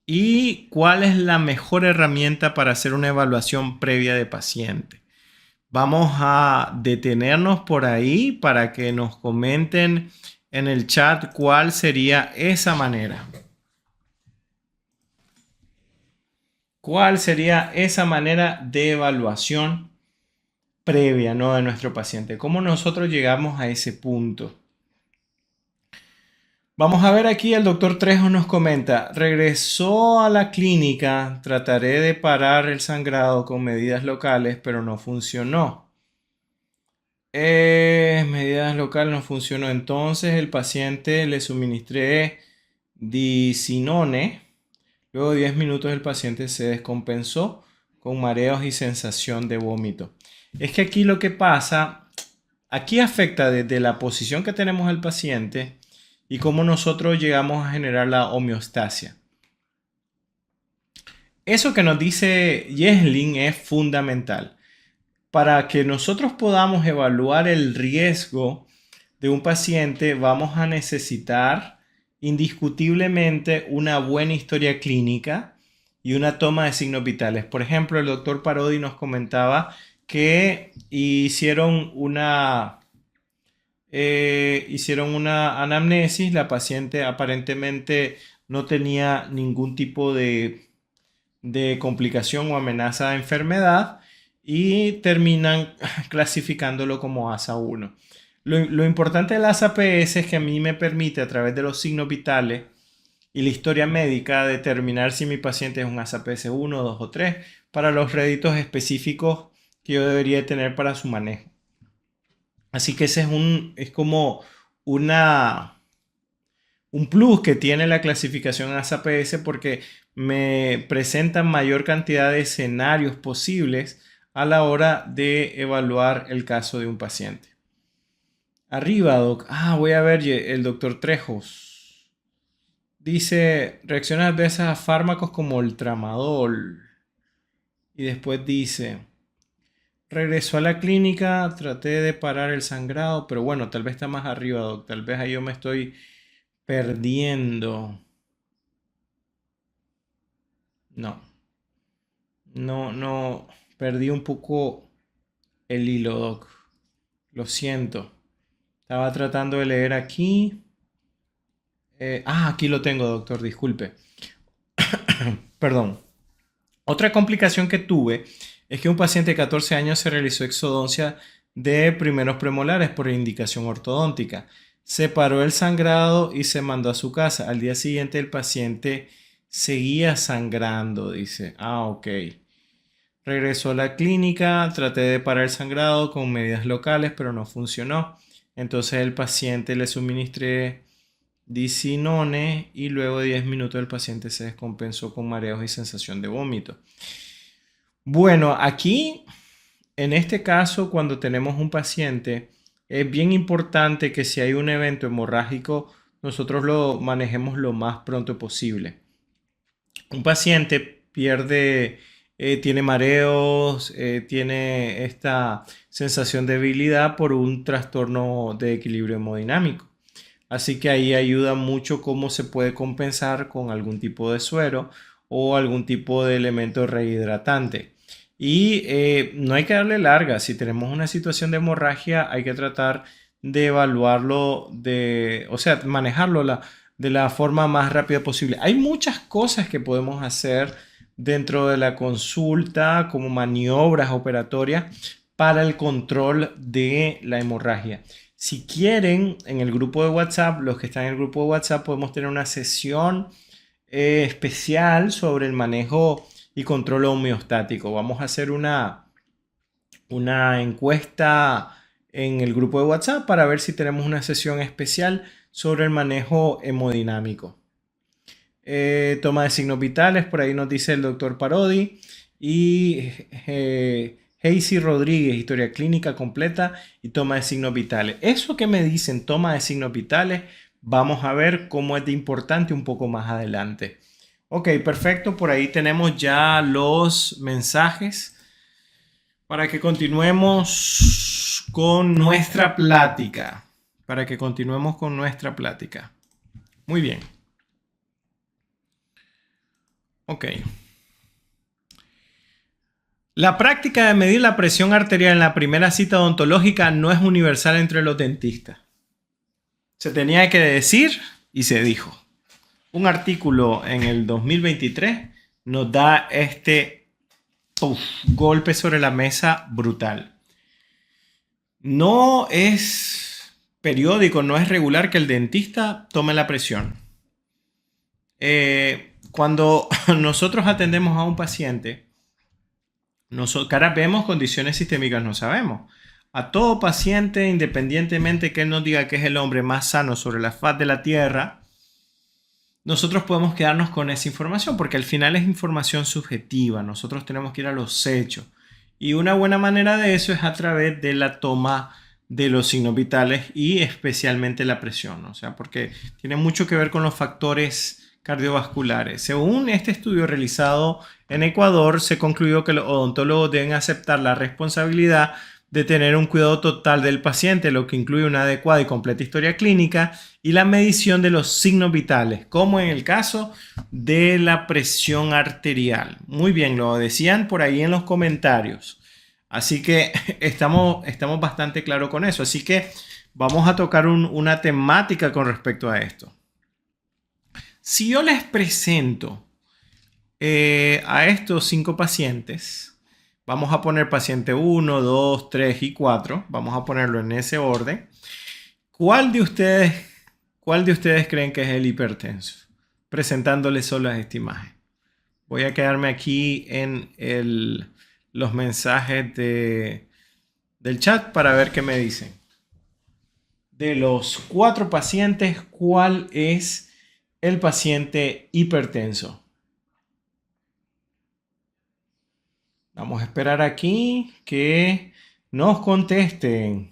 ¿Y cuál es la mejor herramienta para hacer una evaluación previa de paciente? Vamos a detenernos por ahí para que nos comenten en el chat cuál sería esa manera. ¿Cuál sería esa manera de evaluación previa, ¿no?, de nuestro paciente? ¿Cómo nosotros llegamos a ese punto? Vamos a ver aquí, el doctor Trejo nos comenta, regresó a la clínica, trataré de parar el sangrado con medidas locales, pero no funcionó. Medidas locales no funcionó, entonces el paciente le suministré disinone. Luego de 10 minutos el paciente se descompensó con mareos y sensación de vómito. Es que aquí lo que pasa, aquí afecta desde la posición que tenemos al paciente y cómo nosotros llegamos a generar la homeostasia. Eso que nos dice Jesslyn es fundamental. Para que nosotros podamos evaluar el riesgo de un paciente, vamos a necesitar indiscutiblemente una buena historia clínica y una toma de signos vitales. Por ejemplo, el doctor Parodi nos comentaba que hicieron una anamnesis. La paciente aparentemente no tenía ningún tipo de complicación o amenaza de enfermedad y terminan clasificándolo como ASA 1. Lo importante del ASA-PS es que a mí me permite, a través de los signos vitales y la historia médica, determinar si mi paciente es un ASA-PS 1, 2 o 3 para los réditos específicos que yo debería tener para su manejo. Así que ese es como un plus que tiene la clasificación ASA-PS, porque me presentan mayor cantidad de escenarios posibles a la hora de evaluar el caso de un paciente. Arriba, doc. Voy a ver el doctor Trejos. Dice, reacciones adversas a fármacos como el tramadol. Y después dice, Regresó a la clínica, traté de parar el sangrado, pero bueno, tal vez está más arriba, doc. Tal vez ahí yo me estoy perdiendo. No, no, perdí un poco el hilo, doc. Lo siento. Estaba tratando de leer aquí. Aquí lo tengo, doctor, disculpe. Perdón. Otra complicación que tuve es que un paciente de 14 años se realizó exodoncia de primeros premolares por indicación ortodóntica. Se paró el sangrado y se mandó a su casa. Al día siguiente el paciente seguía sangrando, dice. Ok. Regresó a la clínica, traté de parar el sangrado con medidas locales, pero no funcionó. Entonces el paciente le suministré dicinone y luego de 10 minutos el paciente se descompensó con mareos y sensación de vómito. Bueno, aquí en este caso, cuando tenemos un paciente, es bien importante que si hay un evento hemorrágico, nosotros lo manejemos lo más pronto posible. Un paciente tiene mareos, tiene esta sensación de debilidad por un trastorno de equilibrio hemodinámico. Así que ahí ayuda mucho cómo se puede compensar con algún tipo de suero o algún tipo de elemento rehidratante. Y no hay que darle larga. Si tenemos una situación de hemorragia, hay que tratar de evaluarlo, o sea, manejarlo de la forma más rápida posible. Hay muchas cosas que podemos hacer dentro de la consulta, como maniobras operatorias para el control de la hemorragia. Si quieren, en el grupo de WhatsApp, los que están en el grupo de WhatsApp, podemos tener una sesión especial sobre el manejo y control homeostático. Vamos a hacer una encuesta en el grupo de WhatsApp para ver si tenemos una sesión especial sobre el manejo hemodinámico. Toma de signos vitales, por ahí nos dice el doctor Parodi. Y Heisy Rodríguez, historia clínica completa y toma de signos vitales. Eso que me dicen, toma de signos vitales, vamos a ver cómo es de importante un poco más adelante. Ok, perfecto. Por ahí tenemos ya los mensajes para que continuemos con nuestra plática. Muy bien. Ok. La práctica de medir la presión arterial en la primera cita odontológica no es universal entre los dentistas. Se tenía que decir y se dijo. Un artículo en el 2023 nos da este golpe sobre la mesa brutal. No es periódico, no es regular que el dentista tome la presión. Cuando nosotros atendemos a un paciente, nosotros vemos condiciones sistémicas, no sabemos. A todo paciente, independientemente que él nos diga que es el hombre más sano sobre la faz de la tierra, nosotros podemos quedarnos con esa información porque al final es información subjetiva. Nosotros tenemos que ir a los hechos. Y una buena manera de eso es a través de la toma de los signos vitales y especialmente la presión. O sea, porque tiene mucho que ver con los factores cardiovasculares. Según este estudio realizado en Ecuador, se concluyó que los odontólogos deben aceptar la responsabilidad de tener un cuidado total del paciente, lo que incluye una adecuada y completa historia clínica y la medición de los signos vitales, como en el caso de la presión arterial. Muy bien, lo decían por ahí en los comentarios. Así que estamos bastante claros con eso. Así que vamos a tocar una temática con respecto a esto. Si yo les presento a estos 5 pacientes, vamos a poner paciente 1, 2, 3 y 4. Vamos a ponerlo en ese orden. ¿Cuál de ustedes creen que es el hipertenso? Presentándoles solo esta imagen. Voy a quedarme aquí en los mensajes del chat para ver qué me dicen. De los 4 pacientes, ¿cuál es el paciente hipertenso? Vamos a esperar aquí que nos contesten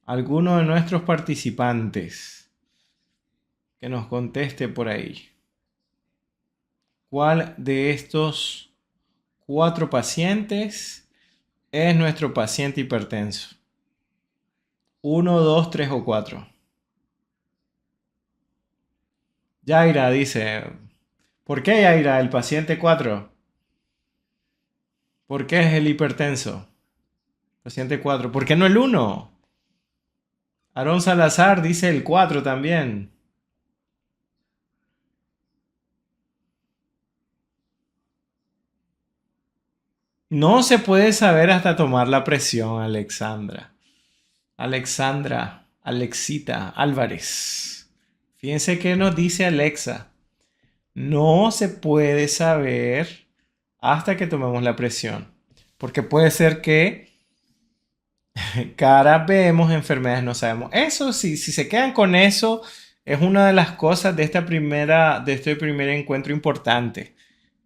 algunos de nuestros participantes. Que nos conteste por ahí. ¿Cuál de estos 4 pacientes es nuestro paciente hipertenso? ¿Uno, dos, tres o cuatro? Yaira dice, ¿por qué Yaira, el paciente 4? ¿Por qué es el hipertenso? Paciente 4. ¿Por qué no el uno? Aarón Salazar dice el 4 también. No se puede saber hasta tomar la presión, Alexandra. Alexita Álvarez. Fíjense que nos dice Alexa. No se puede saber hasta que tomemos la presión. Porque puede ser que caras vemos, enfermedades no sabemos. Eso sí, si se quedan con eso, es una de las cosas de este primer encuentro importante.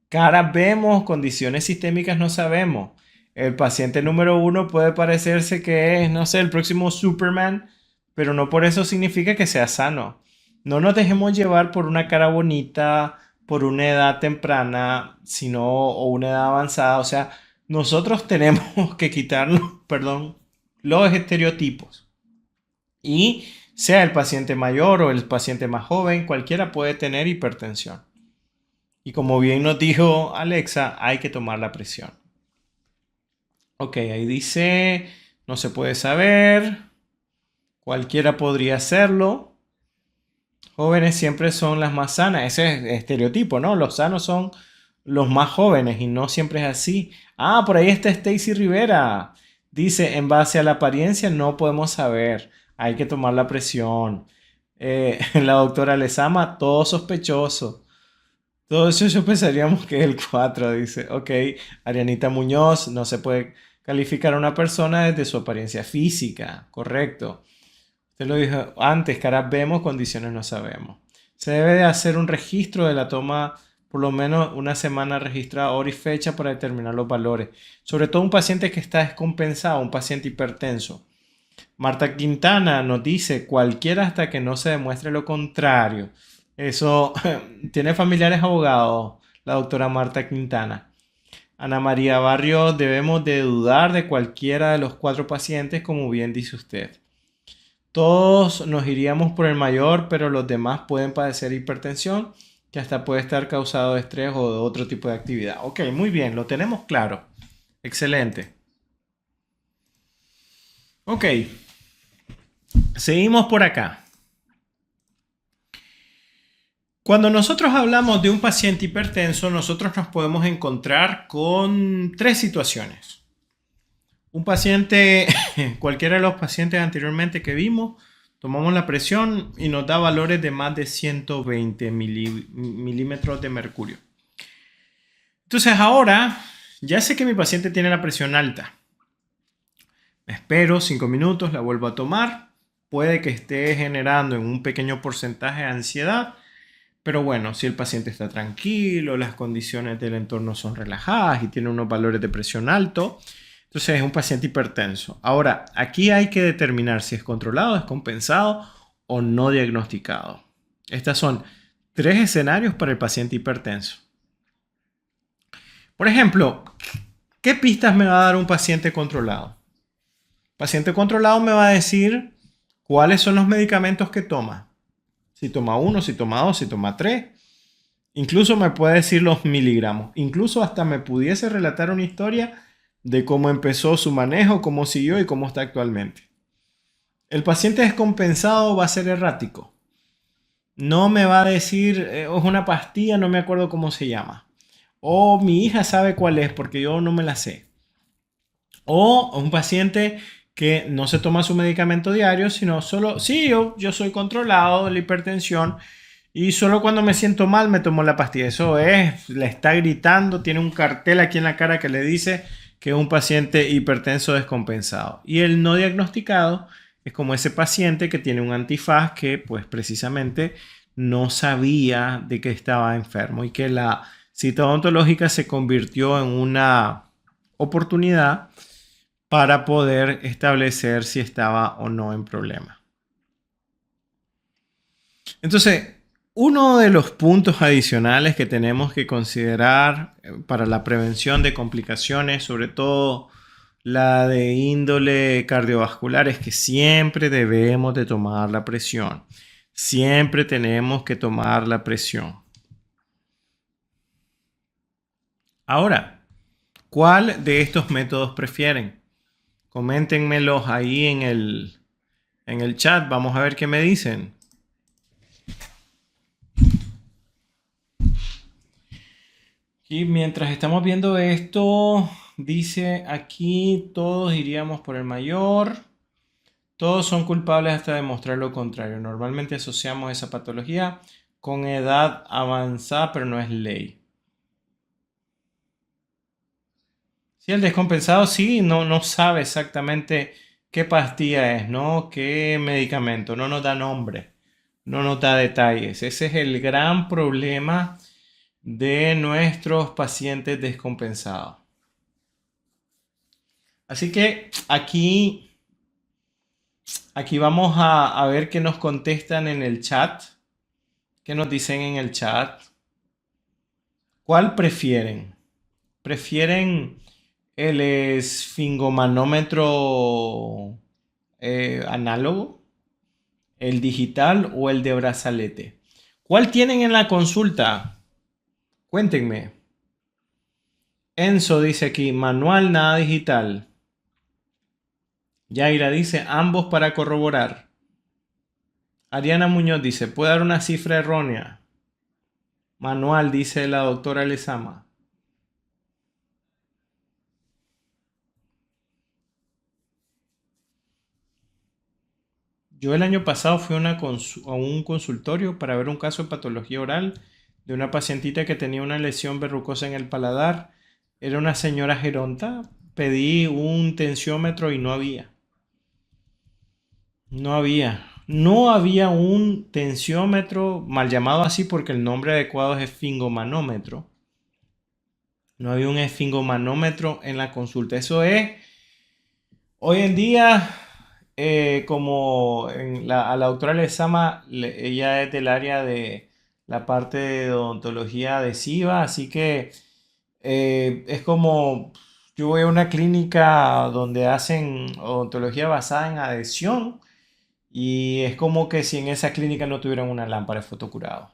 Caras vemos, condiciones sistémicas no sabemos. El paciente número uno puede parecerse que es, no sé, el próximo Superman, pero no por eso significa que sea sano. No nos dejemos llevar por una cara bonita, por una edad temprana, sino o una edad avanzada. O sea, nosotros tenemos que quitarnos, perdón, los estereotipos. Y sea el paciente mayor o el paciente más joven, cualquiera puede tener hipertensión. Y como bien nos dijo Alexa, hay que tomar la presión. Ok, ahí dice, no se puede saber, cualquiera podría hacerlo. Jóvenes siempre son las más sanas, ese es estereotipo, ¿no? Los sanos son los más jóvenes y no siempre es así. Ah, por ahí está Stacy Rivera. Dice, en base a la apariencia no podemos saber, hay que tomar la presión. La doctora Lezama, todo sospechoso. Todo eso yo pensaríamos que es el 4 dice. Ok, Arianita Muñoz, no se puede calificar a una persona desde su apariencia física. Correcto. Usted lo dijo antes, caras vemos, condiciones no sabemos. Se debe de hacer un registro de la toma, por lo menos una semana registrada, hora y fecha para determinar los valores. Sobre todo un paciente que está descompensado, un paciente hipertenso. Marta Quintana nos dice, cualquiera hasta que no se demuestre lo contrario. Eso tiene familiares abogados, la doctora Marta Quintana. Ana María Barrio, debemos de dudar de cualquiera de los 4 pacientes, como bien dice usted. Todos nos iríamos por el mayor, pero los demás pueden padecer hipertensión, que hasta puede estar causado de estrés o de otro tipo de actividad. Ok, muy bien, lo tenemos claro. Excelente. Ok, seguimos por acá. Cuando nosotros hablamos de un paciente hipertenso, nosotros nos podemos encontrar con 3 situaciones. Un paciente, cualquiera de los pacientes anteriormente que vimos, tomamos la presión y nos da valores de más de 120 milímetros de mercurio. Entonces ahora, ya sé que mi paciente tiene la presión alta. Me espero 5 minutos, la vuelvo a tomar. Puede que esté generando en un pequeño porcentaje de ansiedad. Pero bueno, si el paciente está tranquilo, las condiciones del entorno son relajadas y tiene unos valores de presión alto, entonces es un paciente hipertenso. Ahora, aquí hay que determinar si es controlado, descompensado o no diagnosticado. Estos son 3 escenarios para el paciente hipertenso. Por ejemplo, ¿qué pistas me va a dar un paciente controlado? El paciente controlado me va a decir cuáles son los medicamentos que toma. Si toma 1, si toma 2, si toma 3. Incluso me puede decir los miligramos. Incluso hasta me pudiese relatar una historia de cómo empezó su manejo, cómo siguió y cómo está actualmente. El paciente descompensado va a ser errático. No me va a decir, es una pastilla, no me acuerdo cómo se llama. O mi hija sabe cuál es porque yo no me la sé. O un paciente que no se toma su medicamento diario, sino solo, sí, yo soy controlado de la hipertensión y solo cuando me siento mal me tomo la pastilla. Eso es, le está gritando, tiene un cartel aquí en la cara que le dice que es un paciente hipertenso descompensado. Y el no diagnosticado es como ese paciente que tiene un antifaz que pues precisamente no sabía de que estaba enfermo y que la cita odontológica se convirtió en una oportunidad para poder establecer si estaba o no en problema. Entonces, uno de los puntos adicionales que tenemos que considerar para la prevención de complicaciones, sobre todo La de índole cardiovascular es que siempre debemos de tomar la presión. Siempre tenemos que tomar la presión. Ahora, ¿cuál de estos métodos prefieren? Coméntenmelos ahí en el chat. Vamos a ver qué me dicen. Y mientras estamos viendo esto, dice aquí, todos iríamos por el mayor. Todos son culpables hasta demostrar lo contrario. Normalmente asociamos esa patología con edad avanzada, pero no es ley. Si el descompensado sí, no sabe exactamente qué pastilla es, ¿no? Qué medicamento, no nos da nombre, no nos da detalles. Ese es el gran problema de nuestros pacientes descompensados. Así que aquí vamos a ver qué nos contestan en el chat. ¿Qué nos dicen en el chat? ¿Cuál prefieren? ¿Prefieren el esfingomanómetro análogo, el digital o el de brazalete? ¿Cuál tienen en la consulta? Cuéntenme. Enzo dice aquí, manual, nada digital. Yaira dice, ambos para corroborar. Ariana Muñoz dice, ¿puede dar una cifra errónea? Manual, dice la doctora Lezama. Yo el año pasado fui a un consultorio para ver un caso de patología oral de una pacientita que tenía una lesión verrucosa en el paladar. Era una señora geronta. Pedí un tensiómetro y no había. No había un tensiómetro, mal llamado así porque el nombre adecuado es esfingomanómetro. No había un esfingomanómetro en la consulta. Eso es, hoy en día, como a la doctora Lezama, ella es del área de la parte de odontología adhesiva, así que es como, yo voy a una clínica donde hacen odontología basada en adhesión y es como que si en esa clínica no tuvieran una lámpara de fotocurado.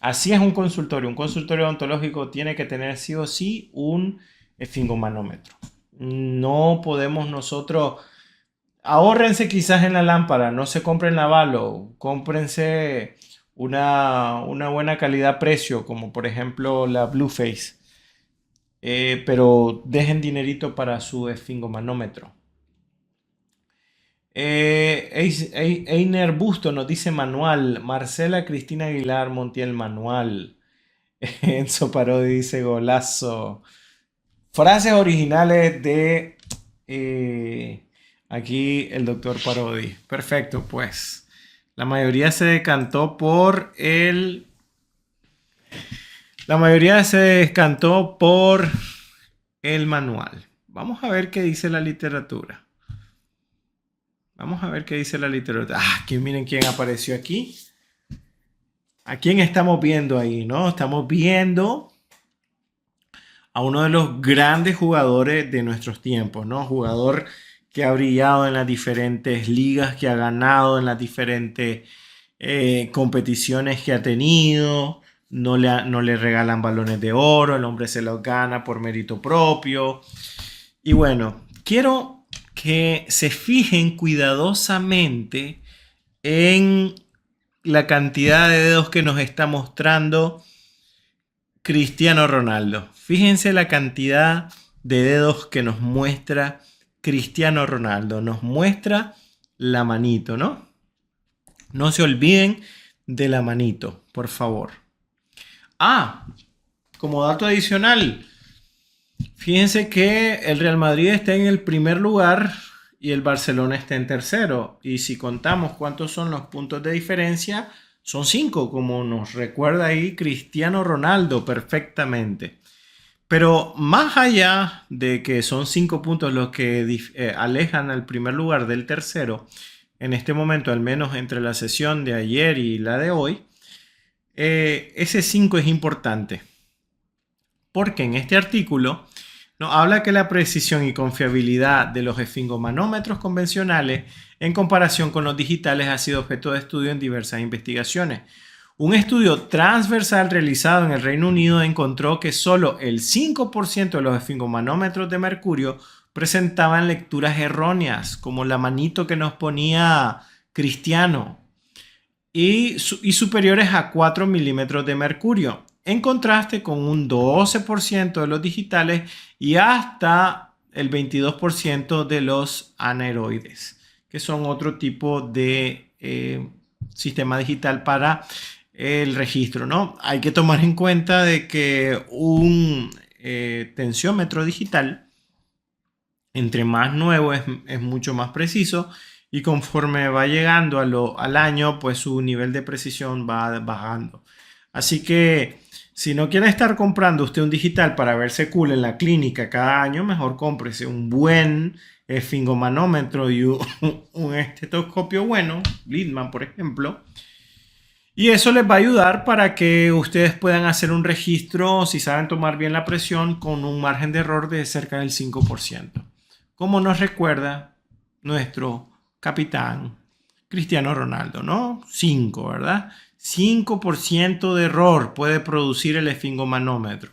Así es un consultorio. Un consultorio odontológico tiene que tener sí o sí un esfingomanómetro. No podemos nosotros. Ahórrense quizás en la lámpara, no se compren la Valo, cómprense una buena calidad-precio, como por ejemplo la Blueface. Pero dejen dinerito para su esfingomanómetro. Einer Busto nos dice manual. Marcela Cristina Aguilar Montiel manual. Enzo Parodi dice golazo. Frases originales de aquí el doctor Parodi. Perfecto, pues. La mayoría se decantó por el. La mayoría se decantó por el manual. Vamos a ver qué dice la literatura. Vamos a ver qué dice la literatura. Aquí miren quién apareció aquí. ¿A quién estamos viendo ahí, no? Estamos viendo a uno de los grandes jugadores de nuestros tiempos, ¿no? Jugador que ha brillado en las diferentes ligas, que ha ganado en las diferentes competiciones que ha tenido. No le regalan balones de oro, el hombre se los gana por mérito propio. Y bueno, quiero que se fijen cuidadosamente en la cantidad de dedos que nos está mostrando Cristiano Ronaldo. Fíjense la cantidad de dedos que nos muestra Cristiano Ronaldo. Nos muestra la manito, ¿no? No se olviden de la manito, por favor. Como dato adicional, fíjense que el Real Madrid está en el primer lugar y el Barcelona está en tercero. Y si contamos cuántos son los puntos de diferencia, son 5, como nos recuerda ahí Cristiano Ronaldo perfectamente. Pero más allá de que son 5 puntos los que alejan al primer lugar del tercero, en este momento, al menos entre la sesión de ayer y la de hoy, ese 5 es importante. Porque en este artículo nos habla que la precisión y confiabilidad de los esfingomanómetros convencionales en comparación con los digitales ha sido objeto de estudio en diversas investigaciones. Un estudio transversal realizado en el Reino Unido encontró que solo el 5% de los esfingomanómetros de mercurio presentaban lecturas erróneas, como la manito que nos ponía Cristiano, y superiores a 4 milímetros de mercurio, en contraste con un 12% de los digitales y hasta el 22% de los aneroides, que son otro tipo de sistema digital para el registro, ¿no? Hay que tomar en cuenta de que un tensiómetro digital, entre más nuevo es mucho más preciso, y conforme va llegando al año, pues su nivel de precisión va bajando. Así que si no quiere estar comprando usted un digital para verse cool en la clínica cada año, mejor cómprese un buen esfingomanómetro y un estetoscopio bueno, Littmann por ejemplo. Y eso les va a ayudar para que ustedes puedan hacer un registro, si saben tomar bien la presión, con un margen de error de cerca del 5%. Como nos recuerda nuestro capitán Cristiano Ronaldo, ¿no? 5, ¿verdad? 5% de error puede producir el esfingomanómetro.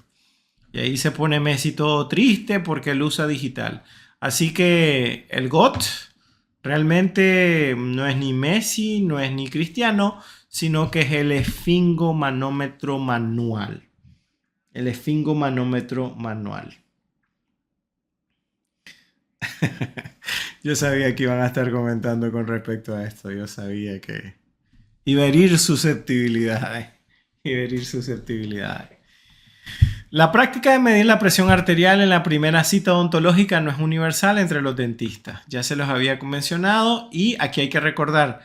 Y ahí se pone Messi todo triste porque él usa digital. Así que el GOT realmente no es ni Messi, no es ni Cristiano, sino que es el esfingomanómetro manual. El esfingomanómetro manual. Yo sabía que iban a estar comentando con respecto a esto. Yo sabía que iba a herir susceptibilidades. Iba a herir susceptibilidades. La práctica de medir la presión arterial en la primera cita odontológica no es universal entre los dentistas. Ya se los había mencionado y aquí hay que recordar,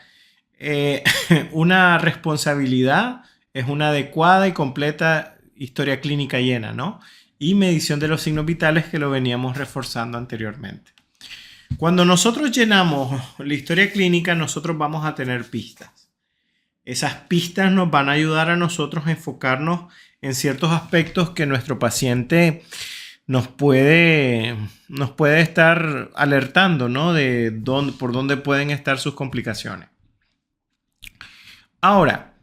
una responsabilidad es una adecuada y completa historia clínica llena, ¿no? Y medición de los signos vitales, que lo veníamos reforzando anteriormente. Cuando nosotros llenamos la historia clínica, nosotros vamos a tener pistas. Esas pistas nos van a ayudar a nosotros a enfocarnos en ciertos aspectos que nuestro paciente nos puede estar alertando, ¿no? De por dónde pueden estar sus complicaciones. Ahora,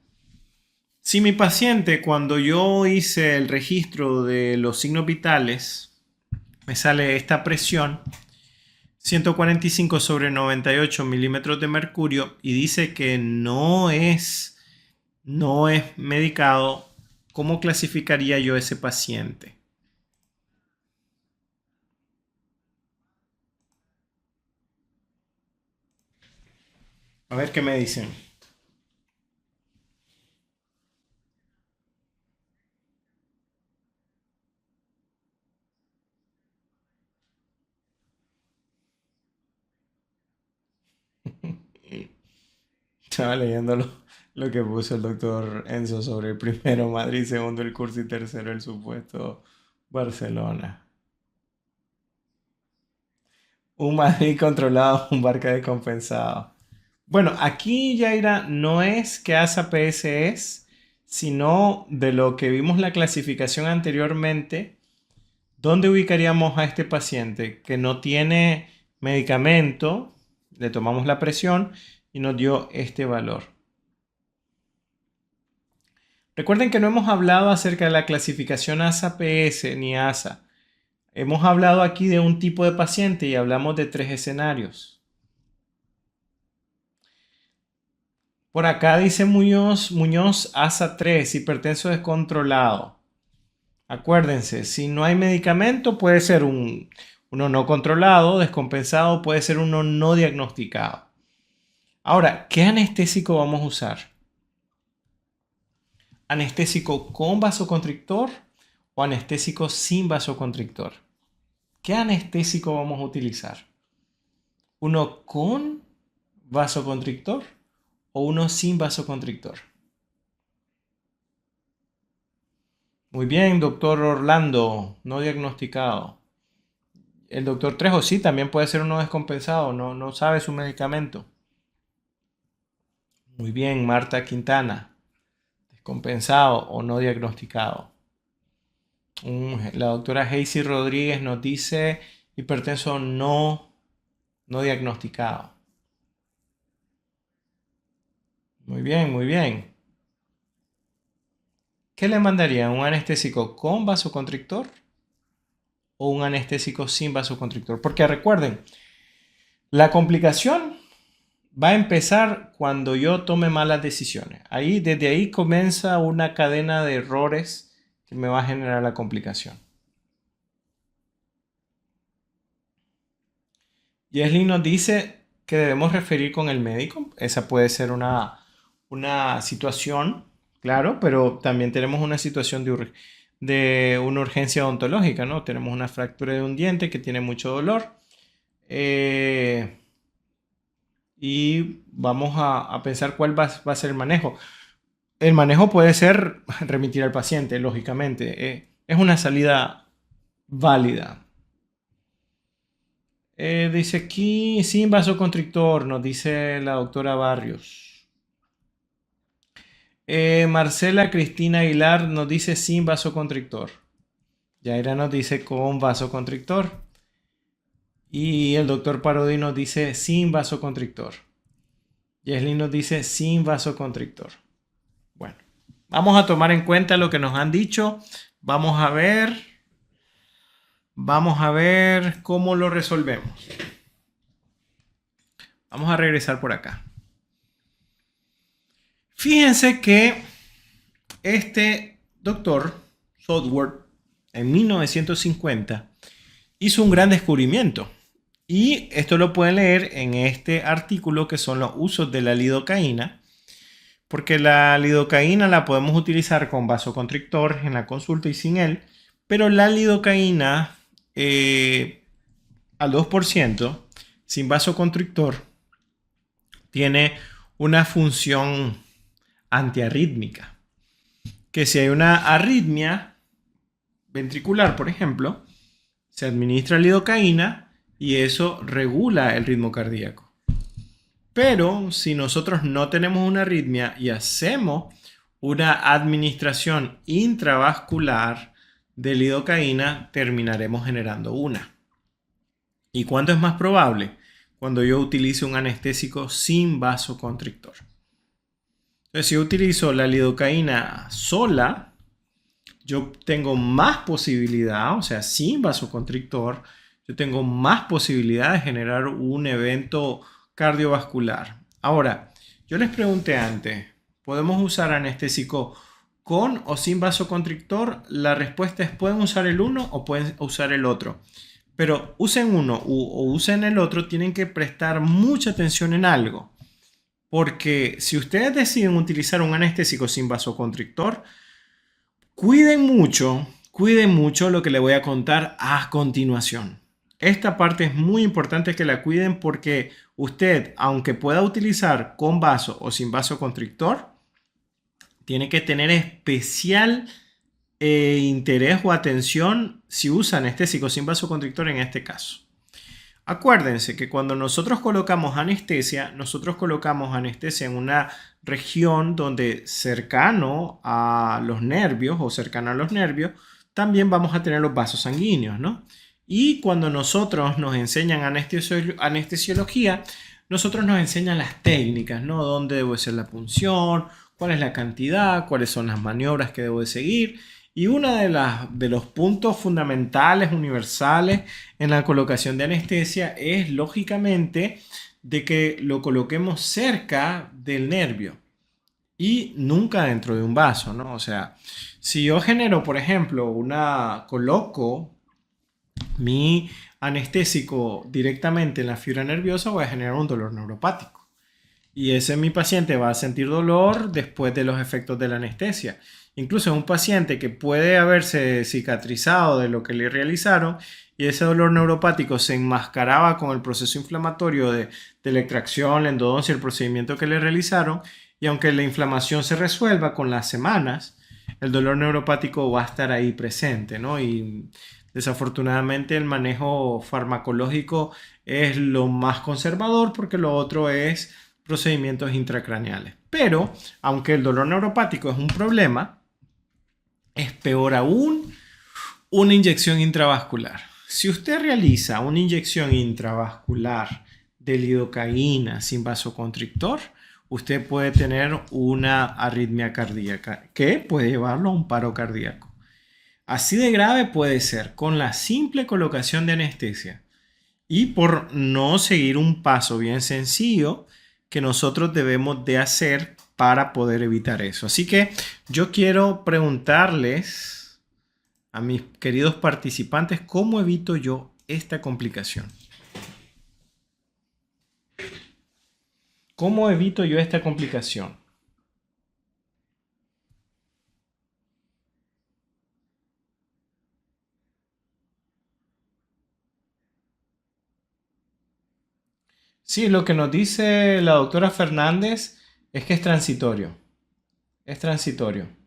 si mi paciente, cuando yo hice el registro de los signos vitales, me sale esta presión, 145/98 milímetros de mercurio, y dice que no es medicado, ¿cómo clasificaría yo ese paciente? A ver qué me dicen. Estaba leyendo lo que puso el doctor Enzo sobre el primero Madrid, segundo el curso y tercero el supuesto Barcelona. Un Madrid controlado, un Barca descompensado. Bueno, aquí Yaira no es que ASA-PS es, sino de lo que vimos la clasificación anteriormente, ¿dónde ubicaríamos a este paciente que no tiene medicamento? Le tomamos la presión y nos dio este valor. Recuerden que no hemos hablado acerca de la clasificación ASA-PS ni ASA. Hemos hablado aquí de un tipo de paciente y hablamos de 3 escenarios. Por acá dice Muñoz ASA 3, hipertenso descontrolado. Acuérdense, si no hay medicamento puede ser uno no controlado, descompensado, puede ser uno no diagnosticado. Ahora, ¿qué anestésico vamos a usar? ¿Anestésico con vasoconstrictor o anestésico sin vasoconstrictor? ¿Qué anestésico vamos a utilizar? ¿Uno con vasoconstrictor o uno sin vasoconstrictor? Muy bien, doctor Orlando, no diagnosticado. El doctor Trejo sí, también puede ser uno descompensado, no sabe su medicamento. Muy bien, Marta Quintana, descompensado o no diagnosticado. La doctora Hazy Rodríguez nos dice hipertenso no diagnosticado. Muy bien, muy bien. ¿Qué le mandaría? ¿Un anestésico con vasoconstrictor o un anestésico sin vasoconstrictor? Porque recuerden, la complicación va a empezar cuando yo tome malas decisiones. Desde ahí comienza una cadena de errores que me va a generar la complicación. Yesley nos dice que debemos referir con el médico. Esa puede ser una situación, claro, pero también tenemos una situación de una urgencia odontológica, ¿no? Tenemos una fractura de un diente que tiene mucho dolor. Y vamos a pensar cuál va a ser el manejo. El manejo puede ser remitir al paciente, lógicamente. Es una salida válida. Dice aquí, sin vasoconstrictor, nos dice la doctora Barrios. Marcela Cristina Aguilar nos dice sin vasoconstrictor. Yaira nos dice con vasoconstrictor. Y el doctor Parodi nos dice sin vasoconstrictor. Yesley nos dice sin vasoconstrictor. Bueno, vamos a tomar en cuenta lo que nos han dicho. Vamos a ver cómo lo resolvemos. Vamos a regresar por acá. Fíjense que este doctor Southworth en 1950 hizo un gran descubrimiento. Y esto lo pueden leer en este artículo que son los usos de la lidocaína. Porque la lidocaína la podemos utilizar con vasoconstrictor en la consulta y sin él. Pero la lidocaína al 2% sin vasoconstrictor tiene una función antiarrítmica. Que si hay una arritmia ventricular, por ejemplo, se administra lidocaína y eso regula el ritmo cardíaco. Pero si nosotros no tenemos una arritmia y hacemos una administración intravascular de lidocaína, terminaremos generando una. ¿Y cuándo es más probable? Cuando yo utilice un anestésico sin vasoconstrictor. Entonces, si yo utilizo la lidocaína sola, yo tengo más posibilidad, o sea, sin vasoconstrictor, yo tengo más posibilidad de generar un evento cardiovascular. Ahora, yo les pregunté antes, ¿podemos usar anestésico con o sin vasoconstrictor? La respuesta es, ¿pueden usar el uno o pueden usar el otro? Pero usen uno o usen el otro, tienen que prestar mucha atención en algo. Porque si ustedes deciden utilizar un anestésico sin vasoconstrictor, cuiden mucho lo que les voy a contar a continuación. Esta parte es muy importante que la cuiden porque usted, aunque pueda utilizar con vaso o sin vasoconstrictor, tiene que tener especial interés o atención si usa anestésico sin vasoconstrictor en este caso. Acuérdense que cuando nosotros colocamos anestesia en una región donde cercano a los nervios también vamos a tener los vasos sanguíneos, ¿no? Y cuando nosotros nos enseñan anestesiología, nosotros nos enseñan las técnicas, ¿no? Dónde debe ser la punción, cuál es la cantidad, cuáles son las maniobras que debo de seguir. Y uno de los puntos fundamentales, universales en la colocación de anestesia es, lógicamente, de que lo coloquemos cerca del nervio y nunca dentro de un vaso, ¿no? O sea, si yo genero, por ejemplo, coloco mi anestésico directamente en la fibra nerviosa, voy a generar un dolor neuropático. Y mi paciente va a sentir dolor después de los efectos de la anestesia. Incluso un paciente que puede haberse cicatrizado de lo que le realizaron y ese dolor neuropático se enmascaraba con el proceso inflamatorio de la extracción, la endodoncia, el procedimiento que le realizaron, y aunque la inflamación se resuelva con las semanas, el dolor neuropático va a estar ahí presente, ¿no? Y desafortunadamente el manejo farmacológico es lo más conservador porque lo otro es procedimientos intracraneales. Pero, aunque el dolor neuropático es un problema, es peor aún Una inyección intravascular. Si usted realiza una inyección intravascular de lidocaína sin vasoconstrictor, usted puede tener una arritmia cardíaca que puede llevarlo a un paro cardíaco. Así de grave puede ser con la simple colocación de anestesia y por no seguir un paso bien sencillo que nosotros debemos de hacer para poder evitar eso. Así que yo quiero preguntarles a mis queridos participantes cómo evito yo esta complicación. ¿Cómo evito yo esta complicación? Sí, lo que nos dice la doctora Fernández es que es transitorio. Es transitorio.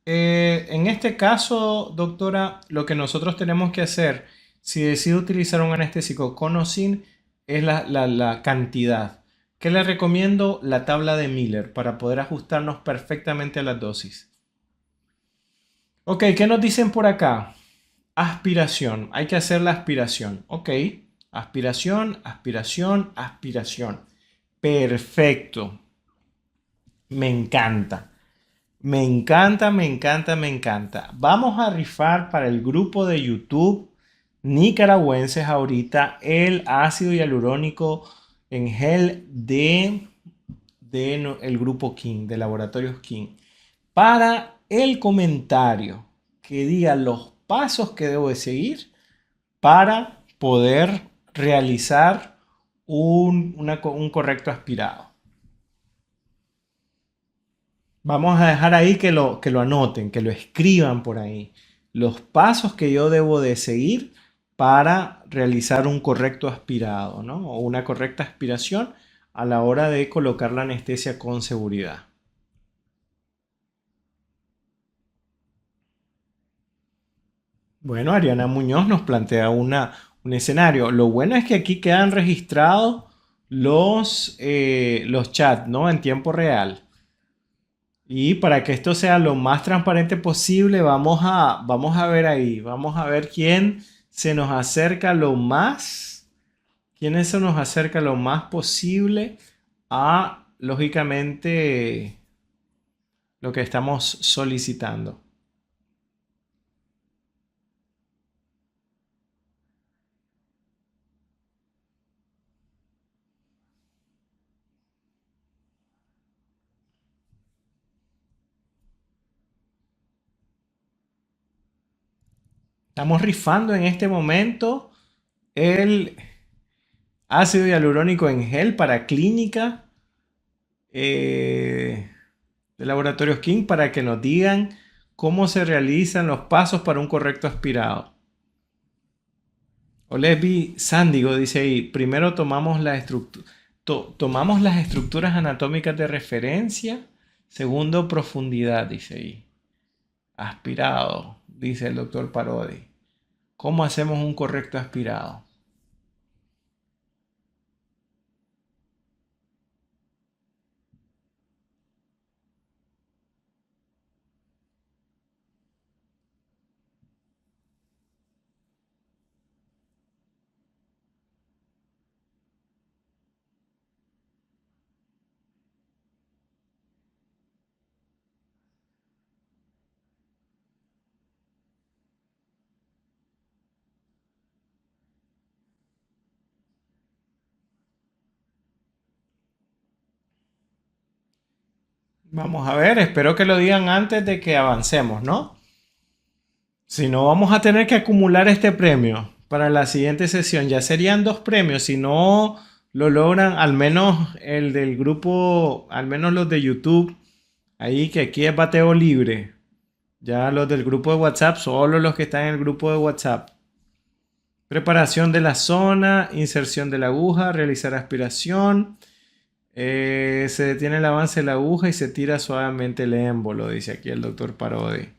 En este caso, doctora, lo que nosotros tenemos que hacer, si decide utilizar un anestésico con o sin, es la cantidad. ¿Qué le recomiendo? La tabla de Miller para poder ajustarnos perfectamente a las dosis. Ok, ¿qué nos dicen por acá? Aspiración. Hay que hacer la aspiración. Ok. Aspiración, aspiración, aspiración. Perfecto. Me encanta. Me encanta, me encanta, me encanta. Vamos a rifar para el grupo de YouTube nicaragüenses ahorita el ácido hialurónico en gel el grupo King, de Laboratorios King. Para el comentario que diga los pasos que debo de seguir para poder realizar un correcto aspirado. Vamos a dejar ahí que lo anoten, que lo escriban por ahí. Los pasos que yo debo de seguir para realizar un correcto aspirado, ¿no? O una correcta aspiración a la hora de colocar la anestesia con seguridad. Bueno, Ariana Muñoz nos plantea un escenario. Lo bueno es que aquí quedan registrados los chats, ¿no? En tiempo real. Y para que esto sea lo más transparente posible, vamos a ver ahí, vamos a ver se nos acerca lo más, quién se nos acerca lo más posible a, lógicamente, lo que estamos solicitando. Estamos rifando en este momento el ácido hialurónico en gel para clínica de Laboratorios King para que nos digan cómo se realizan los pasos para un correcto aspirado. Olesby Sándigo dice ahí, primero tomamos las estructuras anatómicas de referencia, segundo profundidad, dice ahí. Aspirado, dice el doctor Parodi. ¿Cómo hacemos un correcto aspirado? Vamos a ver, espero que lo digan antes de que avancemos, ¿no? Si no, vamos a tener que acumular este premio para la siguiente sesión. Ya serían dos premios. Si no lo logran, al menos el del grupo, al menos los de YouTube, ahí que aquí es bateo libre. Ya los del grupo de WhatsApp, solo los que están en el grupo de WhatsApp. Preparación de la zona, inserción de la aguja, realizar aspiración. Se detiene el avance de la aguja y se tira suavemente el émbolo, dice aquí el doctor Parodi.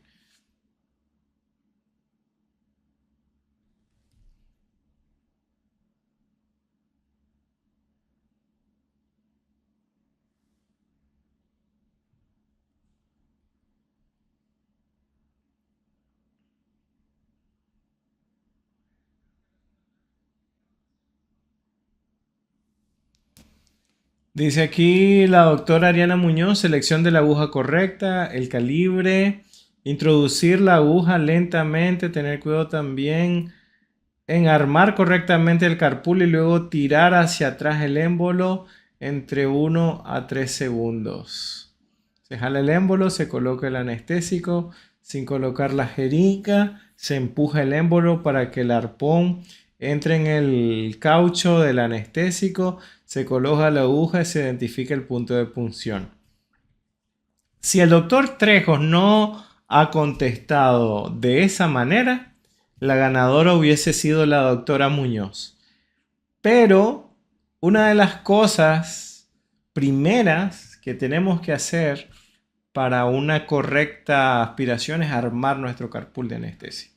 Dice aquí la doctora Ariana Muñoz, selección de la aguja correcta, el calibre, introducir la aguja lentamente, tener cuidado también en armar correctamente el carpool y luego tirar hacia atrás el émbolo entre 1 a 3 segundos. Se jala el émbolo, se coloca el anestésico, sin colocar la jeringa, se empuja el émbolo para que el arpón entre en el caucho del anestésico, se coloca la aguja y se identifica el punto de punción. Si el doctor Trejos no ha contestado de esa manera, la ganadora hubiese sido la doctora Muñoz. Pero una de las cosas primeras que tenemos que hacer para una correcta aspiración es armar nuestro carpool de anestesia.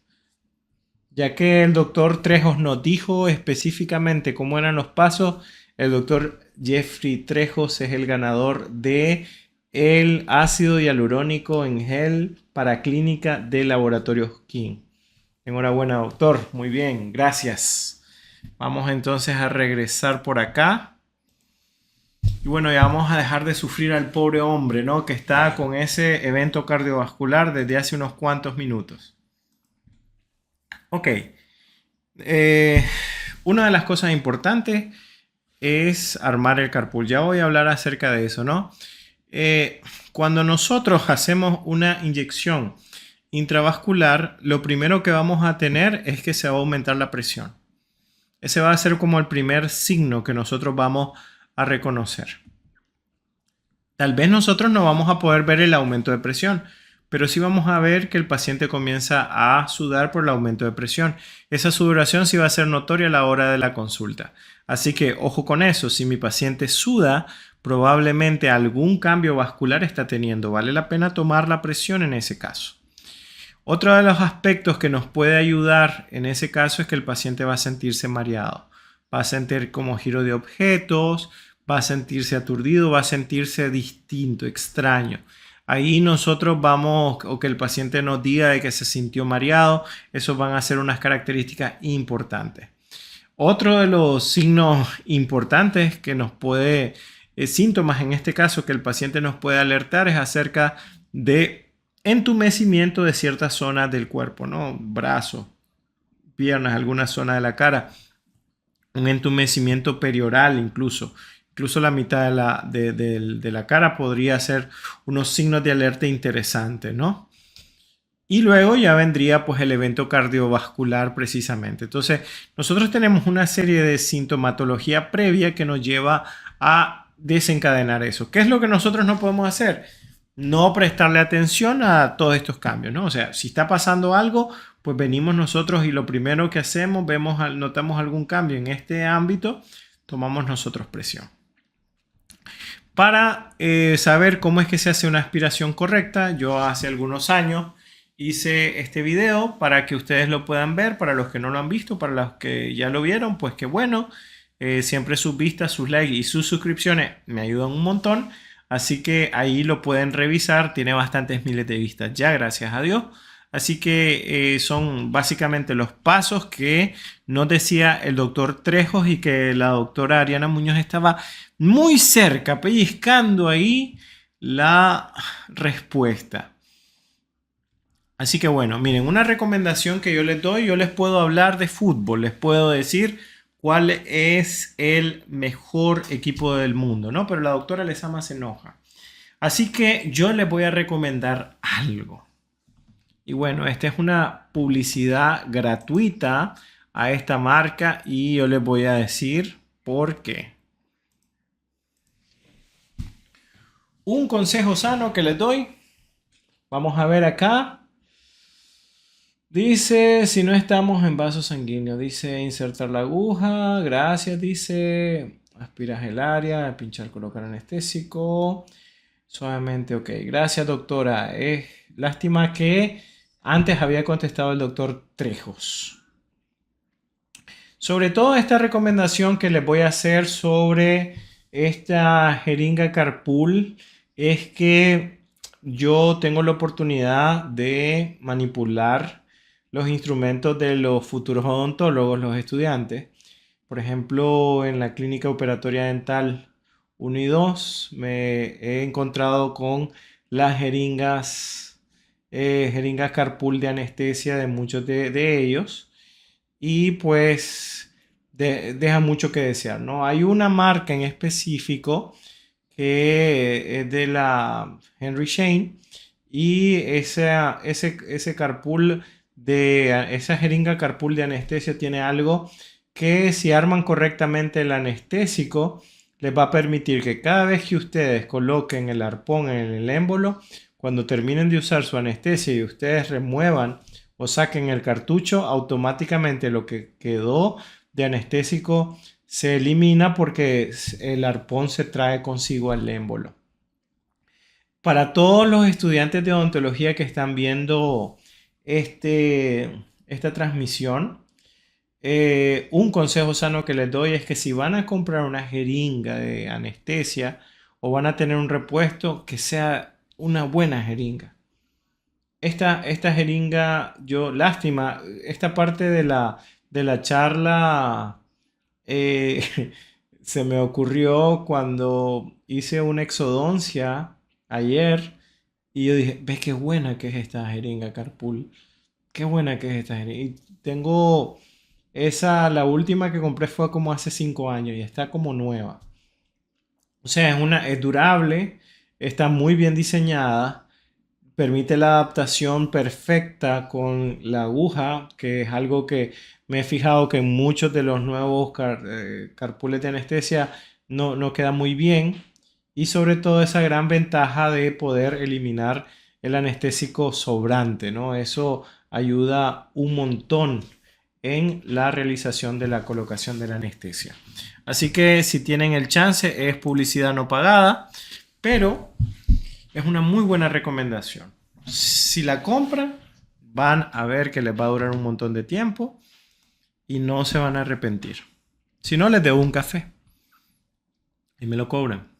Ya que el doctor Trejos nos dijo específicamente cómo eran los pasos, el doctor Jeffrey Trejos es el ganador de el ácido hialurónico en gel para clínica de Laboratorios King. Enhorabuena, doctor. Muy bien, gracias. Vamos entonces a regresar por acá. Y bueno, ya vamos a dejar de sufrir al pobre hombre, ¿no? Que está con ese evento cardiovascular desde hace unos cuantos minutos. Ok. Una de las cosas importantes es armar el carpool. Ya voy a hablar acerca de eso, ¿no? Cuando nosotros hacemos una inyección intravascular, lo primero que vamos a tener es que se va a aumentar la presión. Ese va a ser como el primer signo que nosotros vamos a reconocer. Tal vez nosotros no vamos a poder ver el aumento de presión, pero sí vamos a ver que el paciente comienza a sudar por el aumento de presión. Esa sudoración sí va a ser notoria a la hora de la consulta. Así que ojo con eso, si mi paciente suda, probablemente algún cambio vascular está teniendo. Vale la pena tomar la presión en ese caso. Otro de los aspectos que nos puede ayudar en ese caso es que el paciente va a sentirse mareado. Va a sentir como giro de objetos, va a sentirse aturdido, va a sentirse distinto, extraño. Ahí nosotros vamos, o que el paciente nos diga de que se sintió mareado, esos van a ser unas características importantes. Otro de los signos importantes que nos puede, síntomas en este caso que el paciente nos puede alertar es acerca de entumecimiento de ciertas zonas del cuerpo, ¿no? Brazos, piernas, alguna zona de la cara, un entumecimiento perioral incluso la mitad de la cara podría ser unos signos de alerta interesantes, ¿no? Y luego ya vendría pues el evento cardiovascular precisamente. Entonces nosotros tenemos una serie de sintomatología previa que nos lleva a desencadenar eso. ¿Qué es lo que nosotros no podemos hacer? No prestarle atención a todos estos cambios, ¿no? O sea, si está pasando algo, pues venimos nosotros y lo primero que hacemos, notamos algún cambio en este ámbito, tomamos nosotros presión. Para saber cómo es que se hace una aspiración correcta, yo hace algunos años hice este video para que ustedes lo puedan ver, para los que no lo han visto, para los que ya lo vieron, pues qué bueno. Siempre sus vistas, sus likes y sus suscripciones me ayudan un montón. Así que ahí lo pueden revisar, tiene bastantes miles de vistas ya, gracias a Dios. Así que son básicamente los pasos que nos decía el doctor Trejos y que la doctora Ariana Muñoz estaba muy cerca, pellizcando ahí la respuesta. Así que bueno, miren, una recomendación que yo les doy, yo les puedo hablar de fútbol, les puedo decir cuál es el mejor equipo del mundo, ¿no? Pero la doctora Lezama se enoja. Así que yo les voy a recomendar algo. Y bueno, esta es una publicidad gratuita a esta marca y yo les voy a decir por qué. Un consejo sano que les doy. Vamos a ver acá. Dice, si no estamos en vaso sanguíneo, dice insertar la aguja, gracias, dice, aspiras el área, pinchar, colocar anestésico, suavemente, ok, gracias doctora, es lástima que antes había contestado el doctor Trejos. Sobre todo esta recomendación que les voy a hacer sobre esta jeringa carpool es que yo tengo la oportunidad de manipular los instrumentos de los futuros odontólogos, los estudiantes. Por ejemplo, en la clínica operatoria dental 1 y 2. Me he encontrado con las jeringas Carpool de anestesia de muchos de ellos. Y pues deja mucho que desear, ¿no? Hay una marca en específico que es de la Henry Shane y ese carpool esa jeringa carpool de anestesia tiene algo que si arman correctamente el anestésico les va a permitir que cada vez que ustedes coloquen el arpón en el émbolo, cuando terminen de usar su anestesia y ustedes remuevan o saquen el cartucho, automáticamente lo que quedó de anestésico se elimina porque el arpón se trae consigo al émbolo. Para todos los estudiantes de odontología que están viendo esta transmisión, un consejo sano que les doy es que si van a comprar una jeringa de anestesia o van a tener un repuesto, que sea una buena jeringa. Esta jeringa, lástima, esta parte de la charla eh, se me ocurrió cuando hice una exodoncia ayer y yo dije, ve qué buena que es esta jeringa Carpool, qué buena que es esta jeringa. Y tengo la última que compré fue como hace 5 años y está como nueva. O sea, es durable, está muy bien diseñada, permite la adaptación perfecta con la aguja, que es algo que me he fijado que en muchos de los nuevos carpooles de anestesia no queda muy bien. Y sobre todo esa gran ventaja de poder eliminar el anestésico sobrante, ¿no? Eso ayuda un montón en la realización de la colocación de la anestesia. Así que si tienen el chance, es publicidad no pagada, pero es una muy buena recomendación. Si la compran, van a ver que les va a durar un montón de tiempo y no se van a arrepentir. Si no, les debo un café y me lo cobran.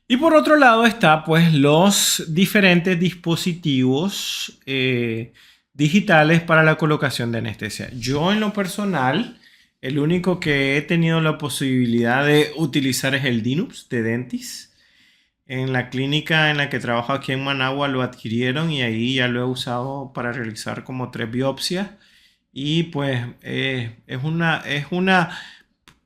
Y por otro lado está pues los diferentes dispositivos digitales para la colocación de anestesia. Yo en lo personal, el único que he tenido la posibilidad de utilizar es el Dinups de Dentist. En la clínica en la que trabajo aquí en Managua lo adquirieron y ahí ya lo he usado para realizar como 3 biopsias. Y pues es una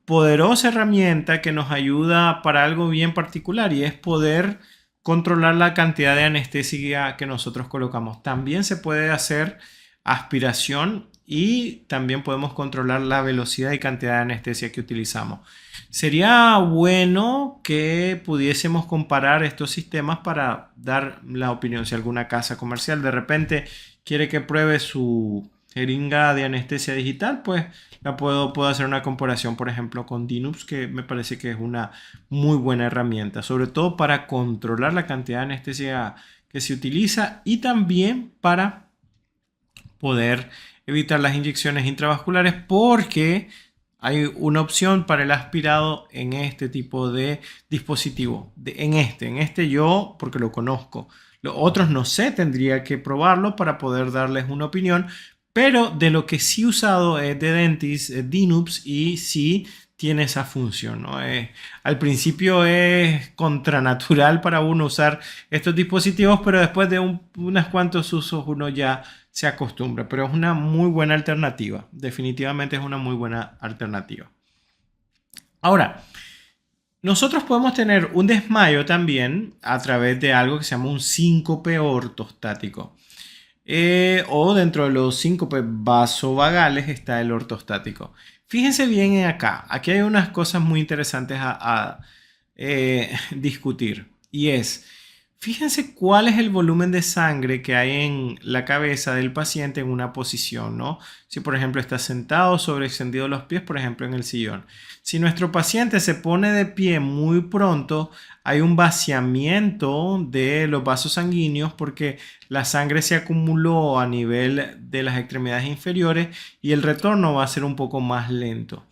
poderosa herramienta que nos ayuda para algo bien particular y es poder controlar la cantidad de anestesia que nosotros colocamos. También se puede hacer aspiración y también podemos controlar la velocidad y cantidad de anestesia que utilizamos. Sería bueno que pudiésemos comparar estos sistemas para dar la opinión. Si alguna casa comercial de repente quiere que pruebe su jeringa de anestesia digital, pues puedo hacer una comparación, por ejemplo, con Dinups, que me parece que es una muy buena herramienta, sobre todo para controlar la cantidad de anestesia que se utiliza y también para poder evitar las inyecciones intravasculares, porque hay una opción para el aspirado en este tipo de dispositivo. En este yo, porque lo conozco. Los otros no sé, tendría que probarlo para poder darles una opinión. Pero de lo que sí he usado es de Dentist, Dinups, y sí tiene esa función, ¿no? Al principio es contranatural para uno usar estos dispositivos, pero después de unos cuantos usos uno ya se acostumbra. Pero es una muy buena alternativa. Definitivamente es una muy buena alternativa. Ahora, nosotros podemos tener un desmayo también a través de algo que se llama un síncope ortostático. O dentro de los síncopes vasovagales está el ortostático. Fíjense bien en acá. Aquí hay unas cosas muy interesantes a discutir. Y es, fíjense cuál es el volumen de sangre que hay en la cabeza del paciente en una posición, ¿no? Si por ejemplo está sentado, sobreextendido los pies, por ejemplo en el sillón. Si nuestro paciente se pone de pie muy pronto, hay un vaciamiento de los vasos sanguíneos porque la sangre se acumuló a nivel de las extremidades inferiores y el retorno va a ser un poco más lento.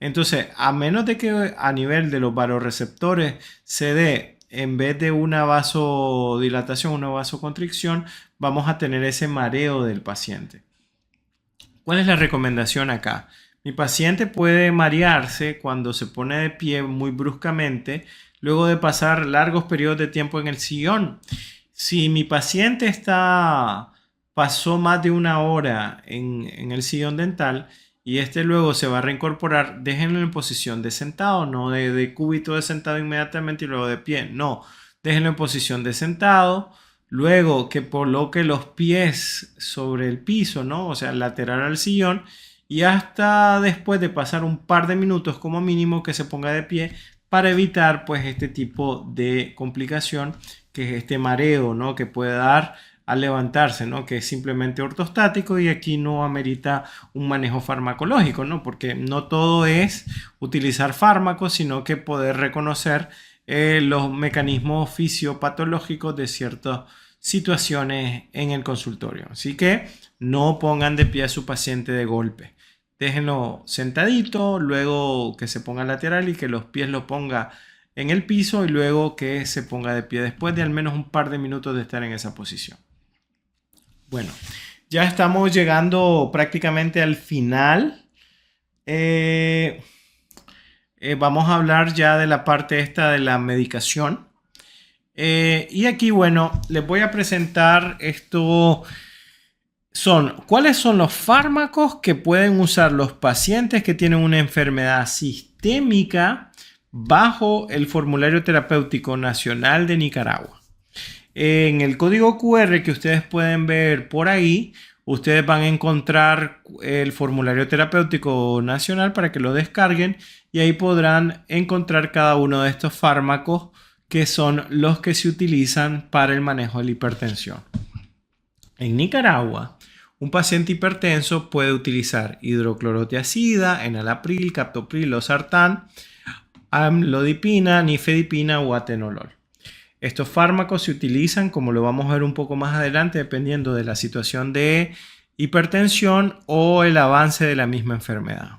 Entonces, a menos de que a nivel de los vasoreceptores se dé, en vez de una vasodilatación, una vasoconstricción, vamos a tener ese mareo del paciente. ¿Cuál es la recomendación acá? Mi paciente puede marearse cuando se pone de pie muy bruscamente, luego de pasar largos periodos de tiempo en el sillón. Si mi paciente pasó más de una hora en el sillón dental y este luego se va a reincorporar, déjenlo en posición de sentado, no de cúbito de sentado inmediatamente y luego de pie. No, déjenlo en posición de sentado. Luego que coloque los pies sobre el piso, ¿no? O sea, lateral al sillón. Y hasta después de pasar un par de minutos como mínimo que se ponga de pie para evitar pues este tipo de complicación que es este mareo, ¿no? Que puede dar al levantarse, ¿no? Que es simplemente ortostático y aquí no amerita un manejo farmacológico, ¿no? Porque no todo es utilizar fármacos, sino que poder reconocer los mecanismos fisiopatológicos de ciertas situaciones en el consultorio. Así que no pongan de pie a su paciente de golpe. Déjenlo sentadito, luego que se ponga lateral y que los pies lo ponga en el piso y luego que se ponga de pie después de al menos un par de minutos de estar en esa posición. Bueno, ya estamos llegando prácticamente al final. Vamos a hablar ya de la parte esta de la medicación. Y aquí, bueno, les voy a presentar esto. ¿Cuáles son los fármacos que pueden usar los pacientes que tienen una enfermedad sistémica bajo el Formulario Terapéutico Nacional de Nicaragua? En el código QR que ustedes pueden ver por ahí, ustedes van a encontrar el Formulario Terapéutico Nacional para que lo descarguen y ahí podrán encontrar cada uno de estos fármacos que son los que se utilizan para el manejo de la hipertensión. En Nicaragua, un paciente hipertenso puede utilizar hidroclorotiazida, enalapril, captopril, losartán, amlodipina, nifedipina o atenolol. Estos fármacos se utilizan, como lo vamos a ver un poco más adelante, dependiendo de la situación de hipertensión o el avance de la misma enfermedad.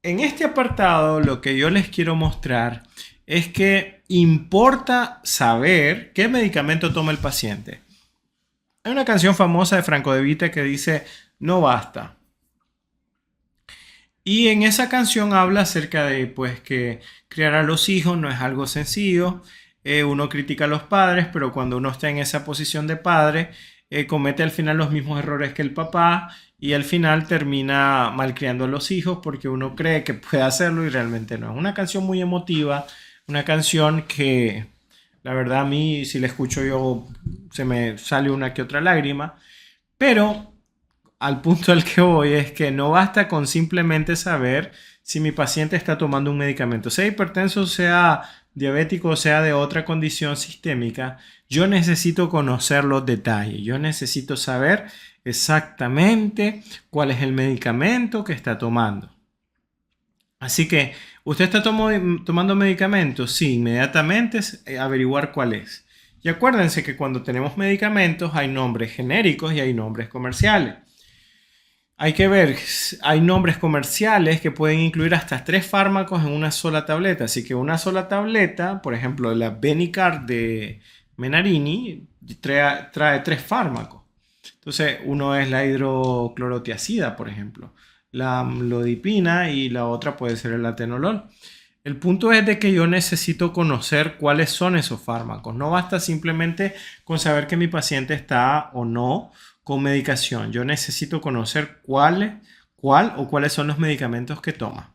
En este apartado, lo que yo les quiero mostrar es que importa saber qué medicamento toma el paciente. Hay una canción famosa de Franco De Vita que dice, no basta. Y en esa canción habla acerca de pues, que criar a los hijos no es algo sencillo. Uno critica a los padres, pero cuando uno está en esa posición de padre, comete al final los mismos errores que el papá y al final termina malcriando a los hijos porque uno cree que puede hacerlo y realmente no. Es una canción muy emotiva, una canción que la verdad a mí si la escucho yo se me sale una que otra lágrima, pero al punto al que voy es que no basta con simplemente saber si mi paciente está tomando un medicamento, sea hipertenso, sea diabético, sea de otra condición sistémica. Yo necesito conocer los detalles, yo necesito saber exactamente cuál es el medicamento que está tomando. Así que, ¿usted está tomando medicamentos? Sí, inmediatamente averiguar cuál es. Y acuérdense que cuando tenemos medicamentos hay nombres genéricos y hay nombres comerciales. Hay que ver, hay nombres comerciales que pueden incluir hasta 3 fármacos en una sola tableta. Así que una sola tableta, por ejemplo, la Benicard de Menarini, trae 3 fármacos. Entonces, uno es la hidroclorotiazida, por ejemplo, la amlodipina y la otra puede ser el atenolol. El punto es de que yo necesito conocer cuáles son esos fármacos. No basta simplemente con saber que mi paciente está o no con medicación. Yo necesito conocer cuál o cuáles son los medicamentos que toma.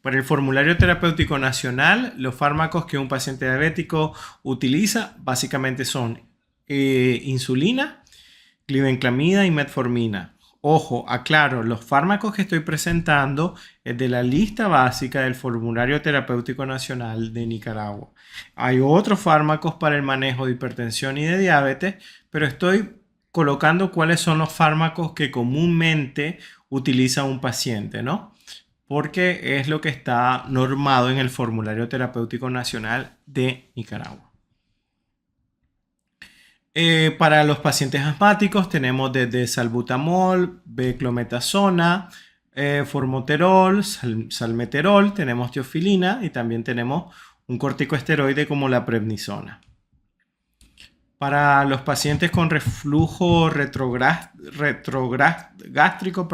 Para el Formulario Terapéutico Nacional, los fármacos que un paciente diabético utiliza básicamente son insulina, glibenclamida y metformina. Ojo, aclaro, los fármacos que estoy presentando es de la lista básica del Formulario Terapéutico Nacional de Nicaragua. Hay otros fármacos para el manejo de hipertensión y de diabetes, pero estoy colocando cuáles son los fármacos que comúnmente utiliza un paciente, ¿no? Porque es lo que está normado en el Formulario Terapéutico Nacional de Nicaragua. Para los pacientes asmáticos tenemos desde salbutamol, beclometasona, formoterol, salmeterol, tenemos teofilina y también tenemos un corticosteroide como la prednisona. Para los pacientes con reflujo retrogástrico,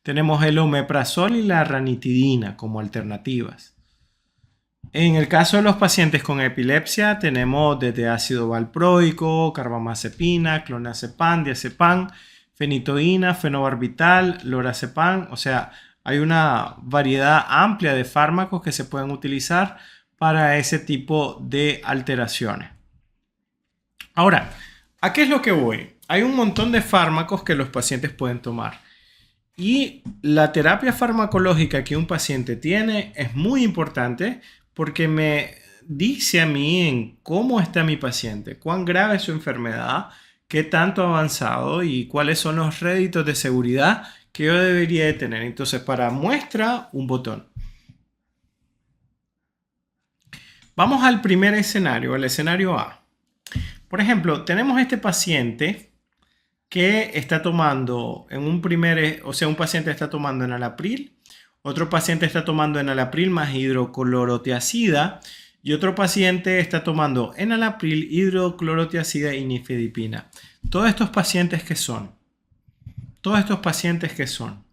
Tenemos el omeprazol y la ranitidina como alternativas. En el caso de los pacientes con epilepsia, tenemos desde ácido valproico, carbamazepina, clonazepam, diazepam, fenitoína, fenobarbital, lorazepam. O sea, hay una variedad amplia de fármacos que se pueden utilizar para ese tipo de alteraciones. Ahora, ¿a qué es lo que voy? Hay un montón de fármacos que los pacientes pueden tomar. Y la terapia farmacológica que un paciente tiene es muy importante porque me dice a mí en cómo está mi paciente, cuán grave es su enfermedad, qué tanto ha avanzado y cuáles son los réditos de seguridad que yo debería de tener. Entonces, para muestra, un botón. Vamos al primer escenario, el escenario A. Por ejemplo, tenemos este paciente que está tomando un paciente está tomando enalapril, otro paciente está tomando enalapril más hidroclorotiazida y otro paciente está tomando enalapril, hidroclorotiazida y nifedipina. Todos estos pacientes, ¿qué son? Todos estos pacientes, ¿qué son?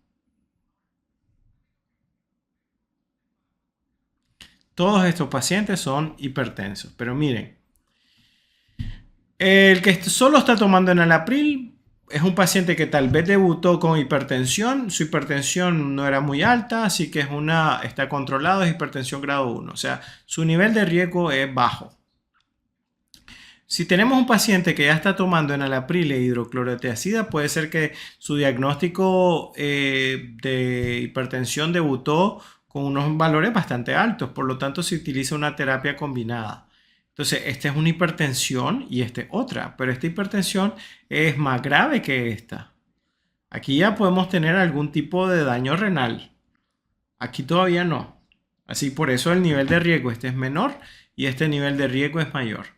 Todos estos pacientes son hipertensos, pero miren, el que solo está tomando enalapril es un paciente que tal vez debutó con hipertensión, su hipertensión no era muy alta, así que está controlado, es hipertensión grado 1, o sea, su nivel de riesgo es bajo. Si tenemos un paciente que ya está tomando enalapril e hidroclorotiazida, puede ser que su diagnóstico de hipertensión debutó con unos valores bastante altos, por lo tanto se utiliza una terapia combinada. Entonces, esta es una hipertensión y esta es otra, pero esta hipertensión es más grave que esta. Aquí ya podemos tener algún tipo de daño renal. Aquí todavía no. Así por eso el nivel de riesgo este es menor y este nivel de riesgo es mayor.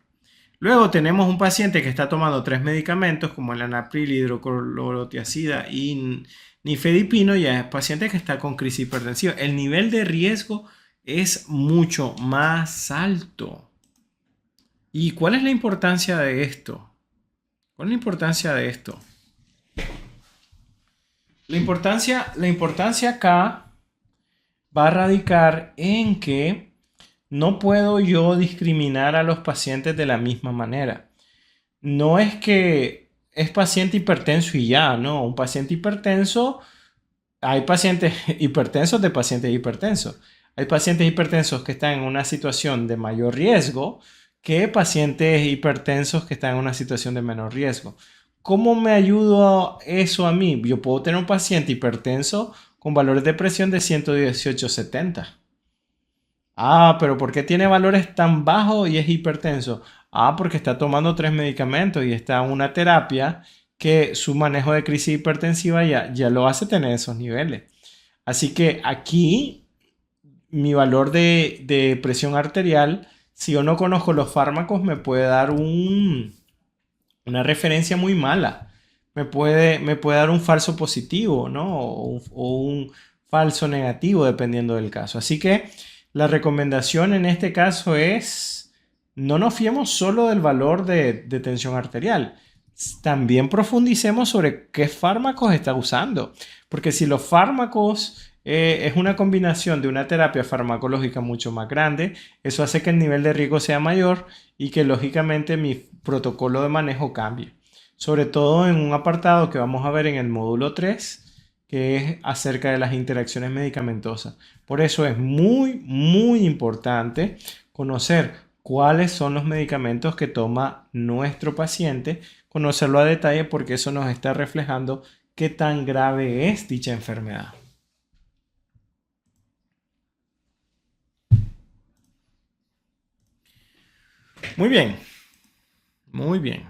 Luego tenemos un paciente que está tomando 3 medicamentos como el enalapril, hidroclorotiazida y nifedipino, ya es paciente que está con crisis hipertensiva. El nivel de riesgo es mucho más alto. ¿Y cuál es la importancia de esto? ¿Cuál es la importancia de esto? La importancia acá va a radicar en que no puedo yo discriminar a los pacientes de la misma manera. No es que es paciente hipertenso y ya, no. Un paciente hipertenso, hay pacientes hipertensos de pacientes hipertensos. Hay pacientes hipertensos que están en una situación de mayor riesgo que pacientes hipertensos que están en una situación de menor riesgo. ¿Cómo me ayuda eso a mí? Yo puedo tener un paciente hipertenso con valores de presión de 118/70. Ah, pero ¿por qué tiene valores tan bajos y es hipertenso? Ah, porque está tomando 3 medicamentos y está en una terapia que su manejo de crisis hipertensiva ya lo hace tener esos niveles. Así que aquí mi valor de presión arterial, si yo no conozco los fármacos, me puede dar una referencia muy mala. Me puede dar un falso positivo, ¿no? O un falso negativo, dependiendo del caso. Así que la recomendación en este caso es no nos fiemos solo del valor de tensión arterial. También profundicemos sobre qué fármacos está usando. Porque si los fármacos es una combinación de una terapia farmacológica mucho más grande, eso hace que el nivel de riesgo sea mayor y que lógicamente mi protocolo de manejo cambie. Sobre todo en un apartado que vamos a ver en el módulo 3, que es acerca de las interacciones medicamentosas. Por eso es muy, muy importante conocer cuáles son los medicamentos que toma nuestro paciente, conocerlo a detalle porque eso nos está reflejando qué tan grave es dicha enfermedad. Muy bien, muy bien.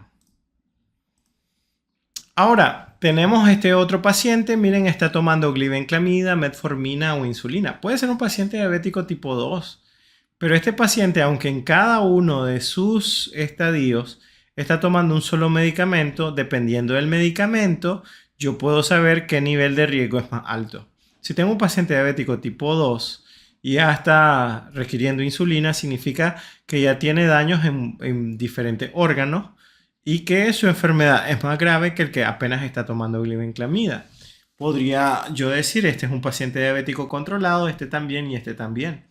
Ahora, tenemos este otro paciente, miren, está tomando glibenclamida, metformina o insulina. Puede ser un paciente diabético tipo 2, pero este paciente, aunque en cada uno de sus estadios está tomando un solo medicamento, dependiendo del medicamento, yo puedo saber qué nivel de riesgo es más alto. Si tengo un paciente diabético tipo 2 y ya está requiriendo insulina, significa que ya tiene daños en diferentes órganos y que su enfermedad es más grave que el que apenas está tomando glibenclamida. Podría yo decir, este es un paciente diabético controlado, este también y este también.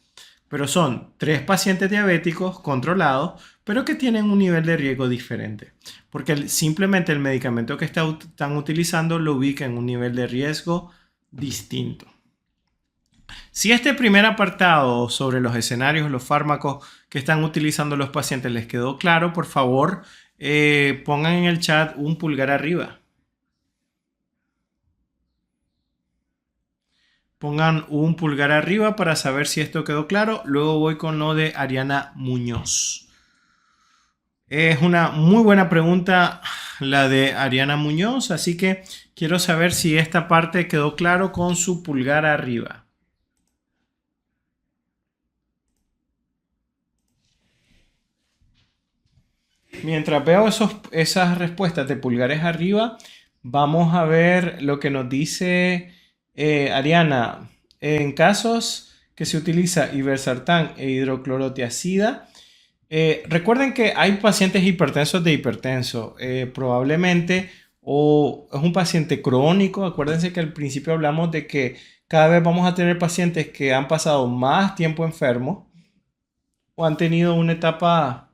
Pero son tres pacientes diabéticos controlados, pero que tienen un nivel de riesgo diferente. Porque simplemente el medicamento que están utilizando lo ubica en un nivel de riesgo distinto. Si este primer apartado sobre los escenarios, los fármacos que están utilizando los pacientes les quedó claro, por favor, pongan en el chat un pulgar arriba. Pongan un pulgar arriba para saber si esto quedó claro. Luego voy con lo de Ariana Muñoz. Es una muy buena pregunta la de Ariana Muñoz, así que quiero saber si esta parte quedó claro con su pulgar arriba. Mientras veo esas respuestas de pulgares arriba, vamos a ver lo que nos dice Ariana. En casos que se utiliza irbesartán e hidroclorotiazida, recuerden que hay pacientes hipertensos de hipertenso, probablemente, o es un paciente crónico. Acuérdense que al principio hablamos de que cada vez vamos a tener pacientes que han pasado más tiempo enfermos o han tenido una etapa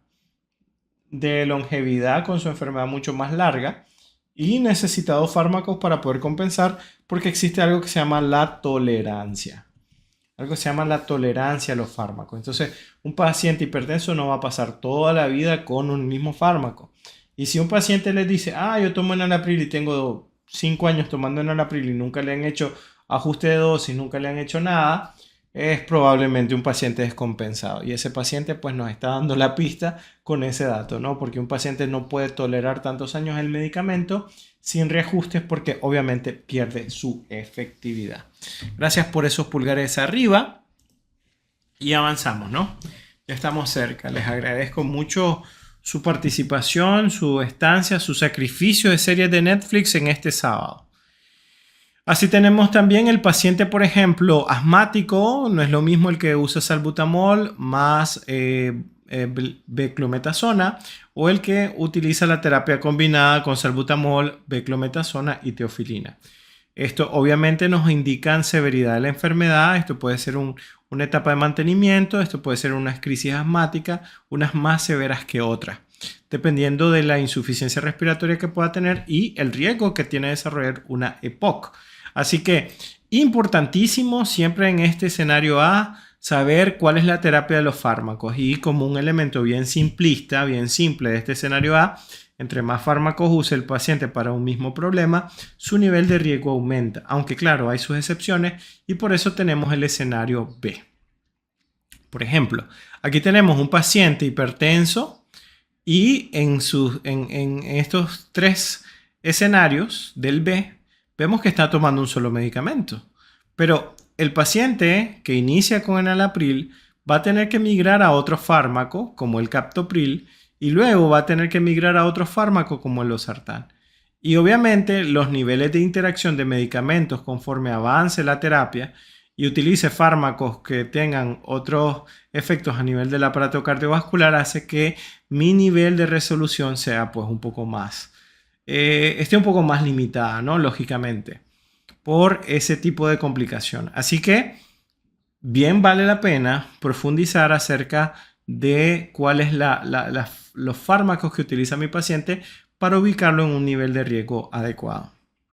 de longevidad con su enfermedad mucho más larga y necesitado fármacos para poder compensar, porque existe algo que se llama la tolerancia. Algo que se llama la tolerancia a los fármacos. Entonces, un paciente hipertenso no va a pasar toda la vida con un mismo fármaco. Y si un paciente les dice, yo tomo enalapril y tengo 5 años tomando enalapril y nunca le han hecho ajuste de dosis, nunca le han hecho nada, es probablemente un paciente descompensado. Y ese paciente pues nos está dando la pista con ese dato, ¿no? Porque un paciente no puede tolerar tantos años el medicamento sin reajustes porque obviamente pierde su efectividad. Gracias por esos pulgares arriba y avanzamos, ¿no? Ya estamos cerca. Les agradezco mucho su participación, su estancia, su sacrificio de series de Netflix en este sábado. Así tenemos también el paciente, por ejemplo, asmático. No es lo mismo el que usa salbutamol más beclometasona, o el que utiliza la terapia combinada con salbutamol, beclometasona y teofilina. Esto obviamente nos indica severidad de la enfermedad. Esto puede ser una etapa de mantenimiento, esto puede ser una crisis asmática, unas más severas que otras, dependiendo de la insuficiencia respiratoria que pueda tener y el riesgo que tiene de desarrollar una EPOC. Así que importantísimo siempre en este escenario A saber cuál es la terapia de los fármacos, y como un elemento bien simplista, bien simple de este escenario A, entre más fármacos use el paciente para un mismo problema, su nivel de riesgo aumenta, aunque claro, hay sus excepciones y por eso tenemos el escenario B. Por ejemplo, aquí tenemos un paciente hipertenso y en estos tres escenarios del B vemos que está tomando un solo medicamento, pero el paciente que inicia con enalapril va a tener que migrar a otro fármaco como el captopril y luego va a tener que migrar a otro fármaco como el losartán. Y obviamente los niveles de interacción de medicamentos conforme avance la terapia y utilice fármacos que tengan otros efectos a nivel del aparato cardiovascular hace que mi nivel de resolución sea pues un poco más, esté un poco más limitada, ¿no? Lógicamente, por ese tipo de complicación. Así que bien vale la pena profundizar acerca de cuáles los fármacos que utiliza mi paciente para ubicarlo en un nivel de riesgo adecuado.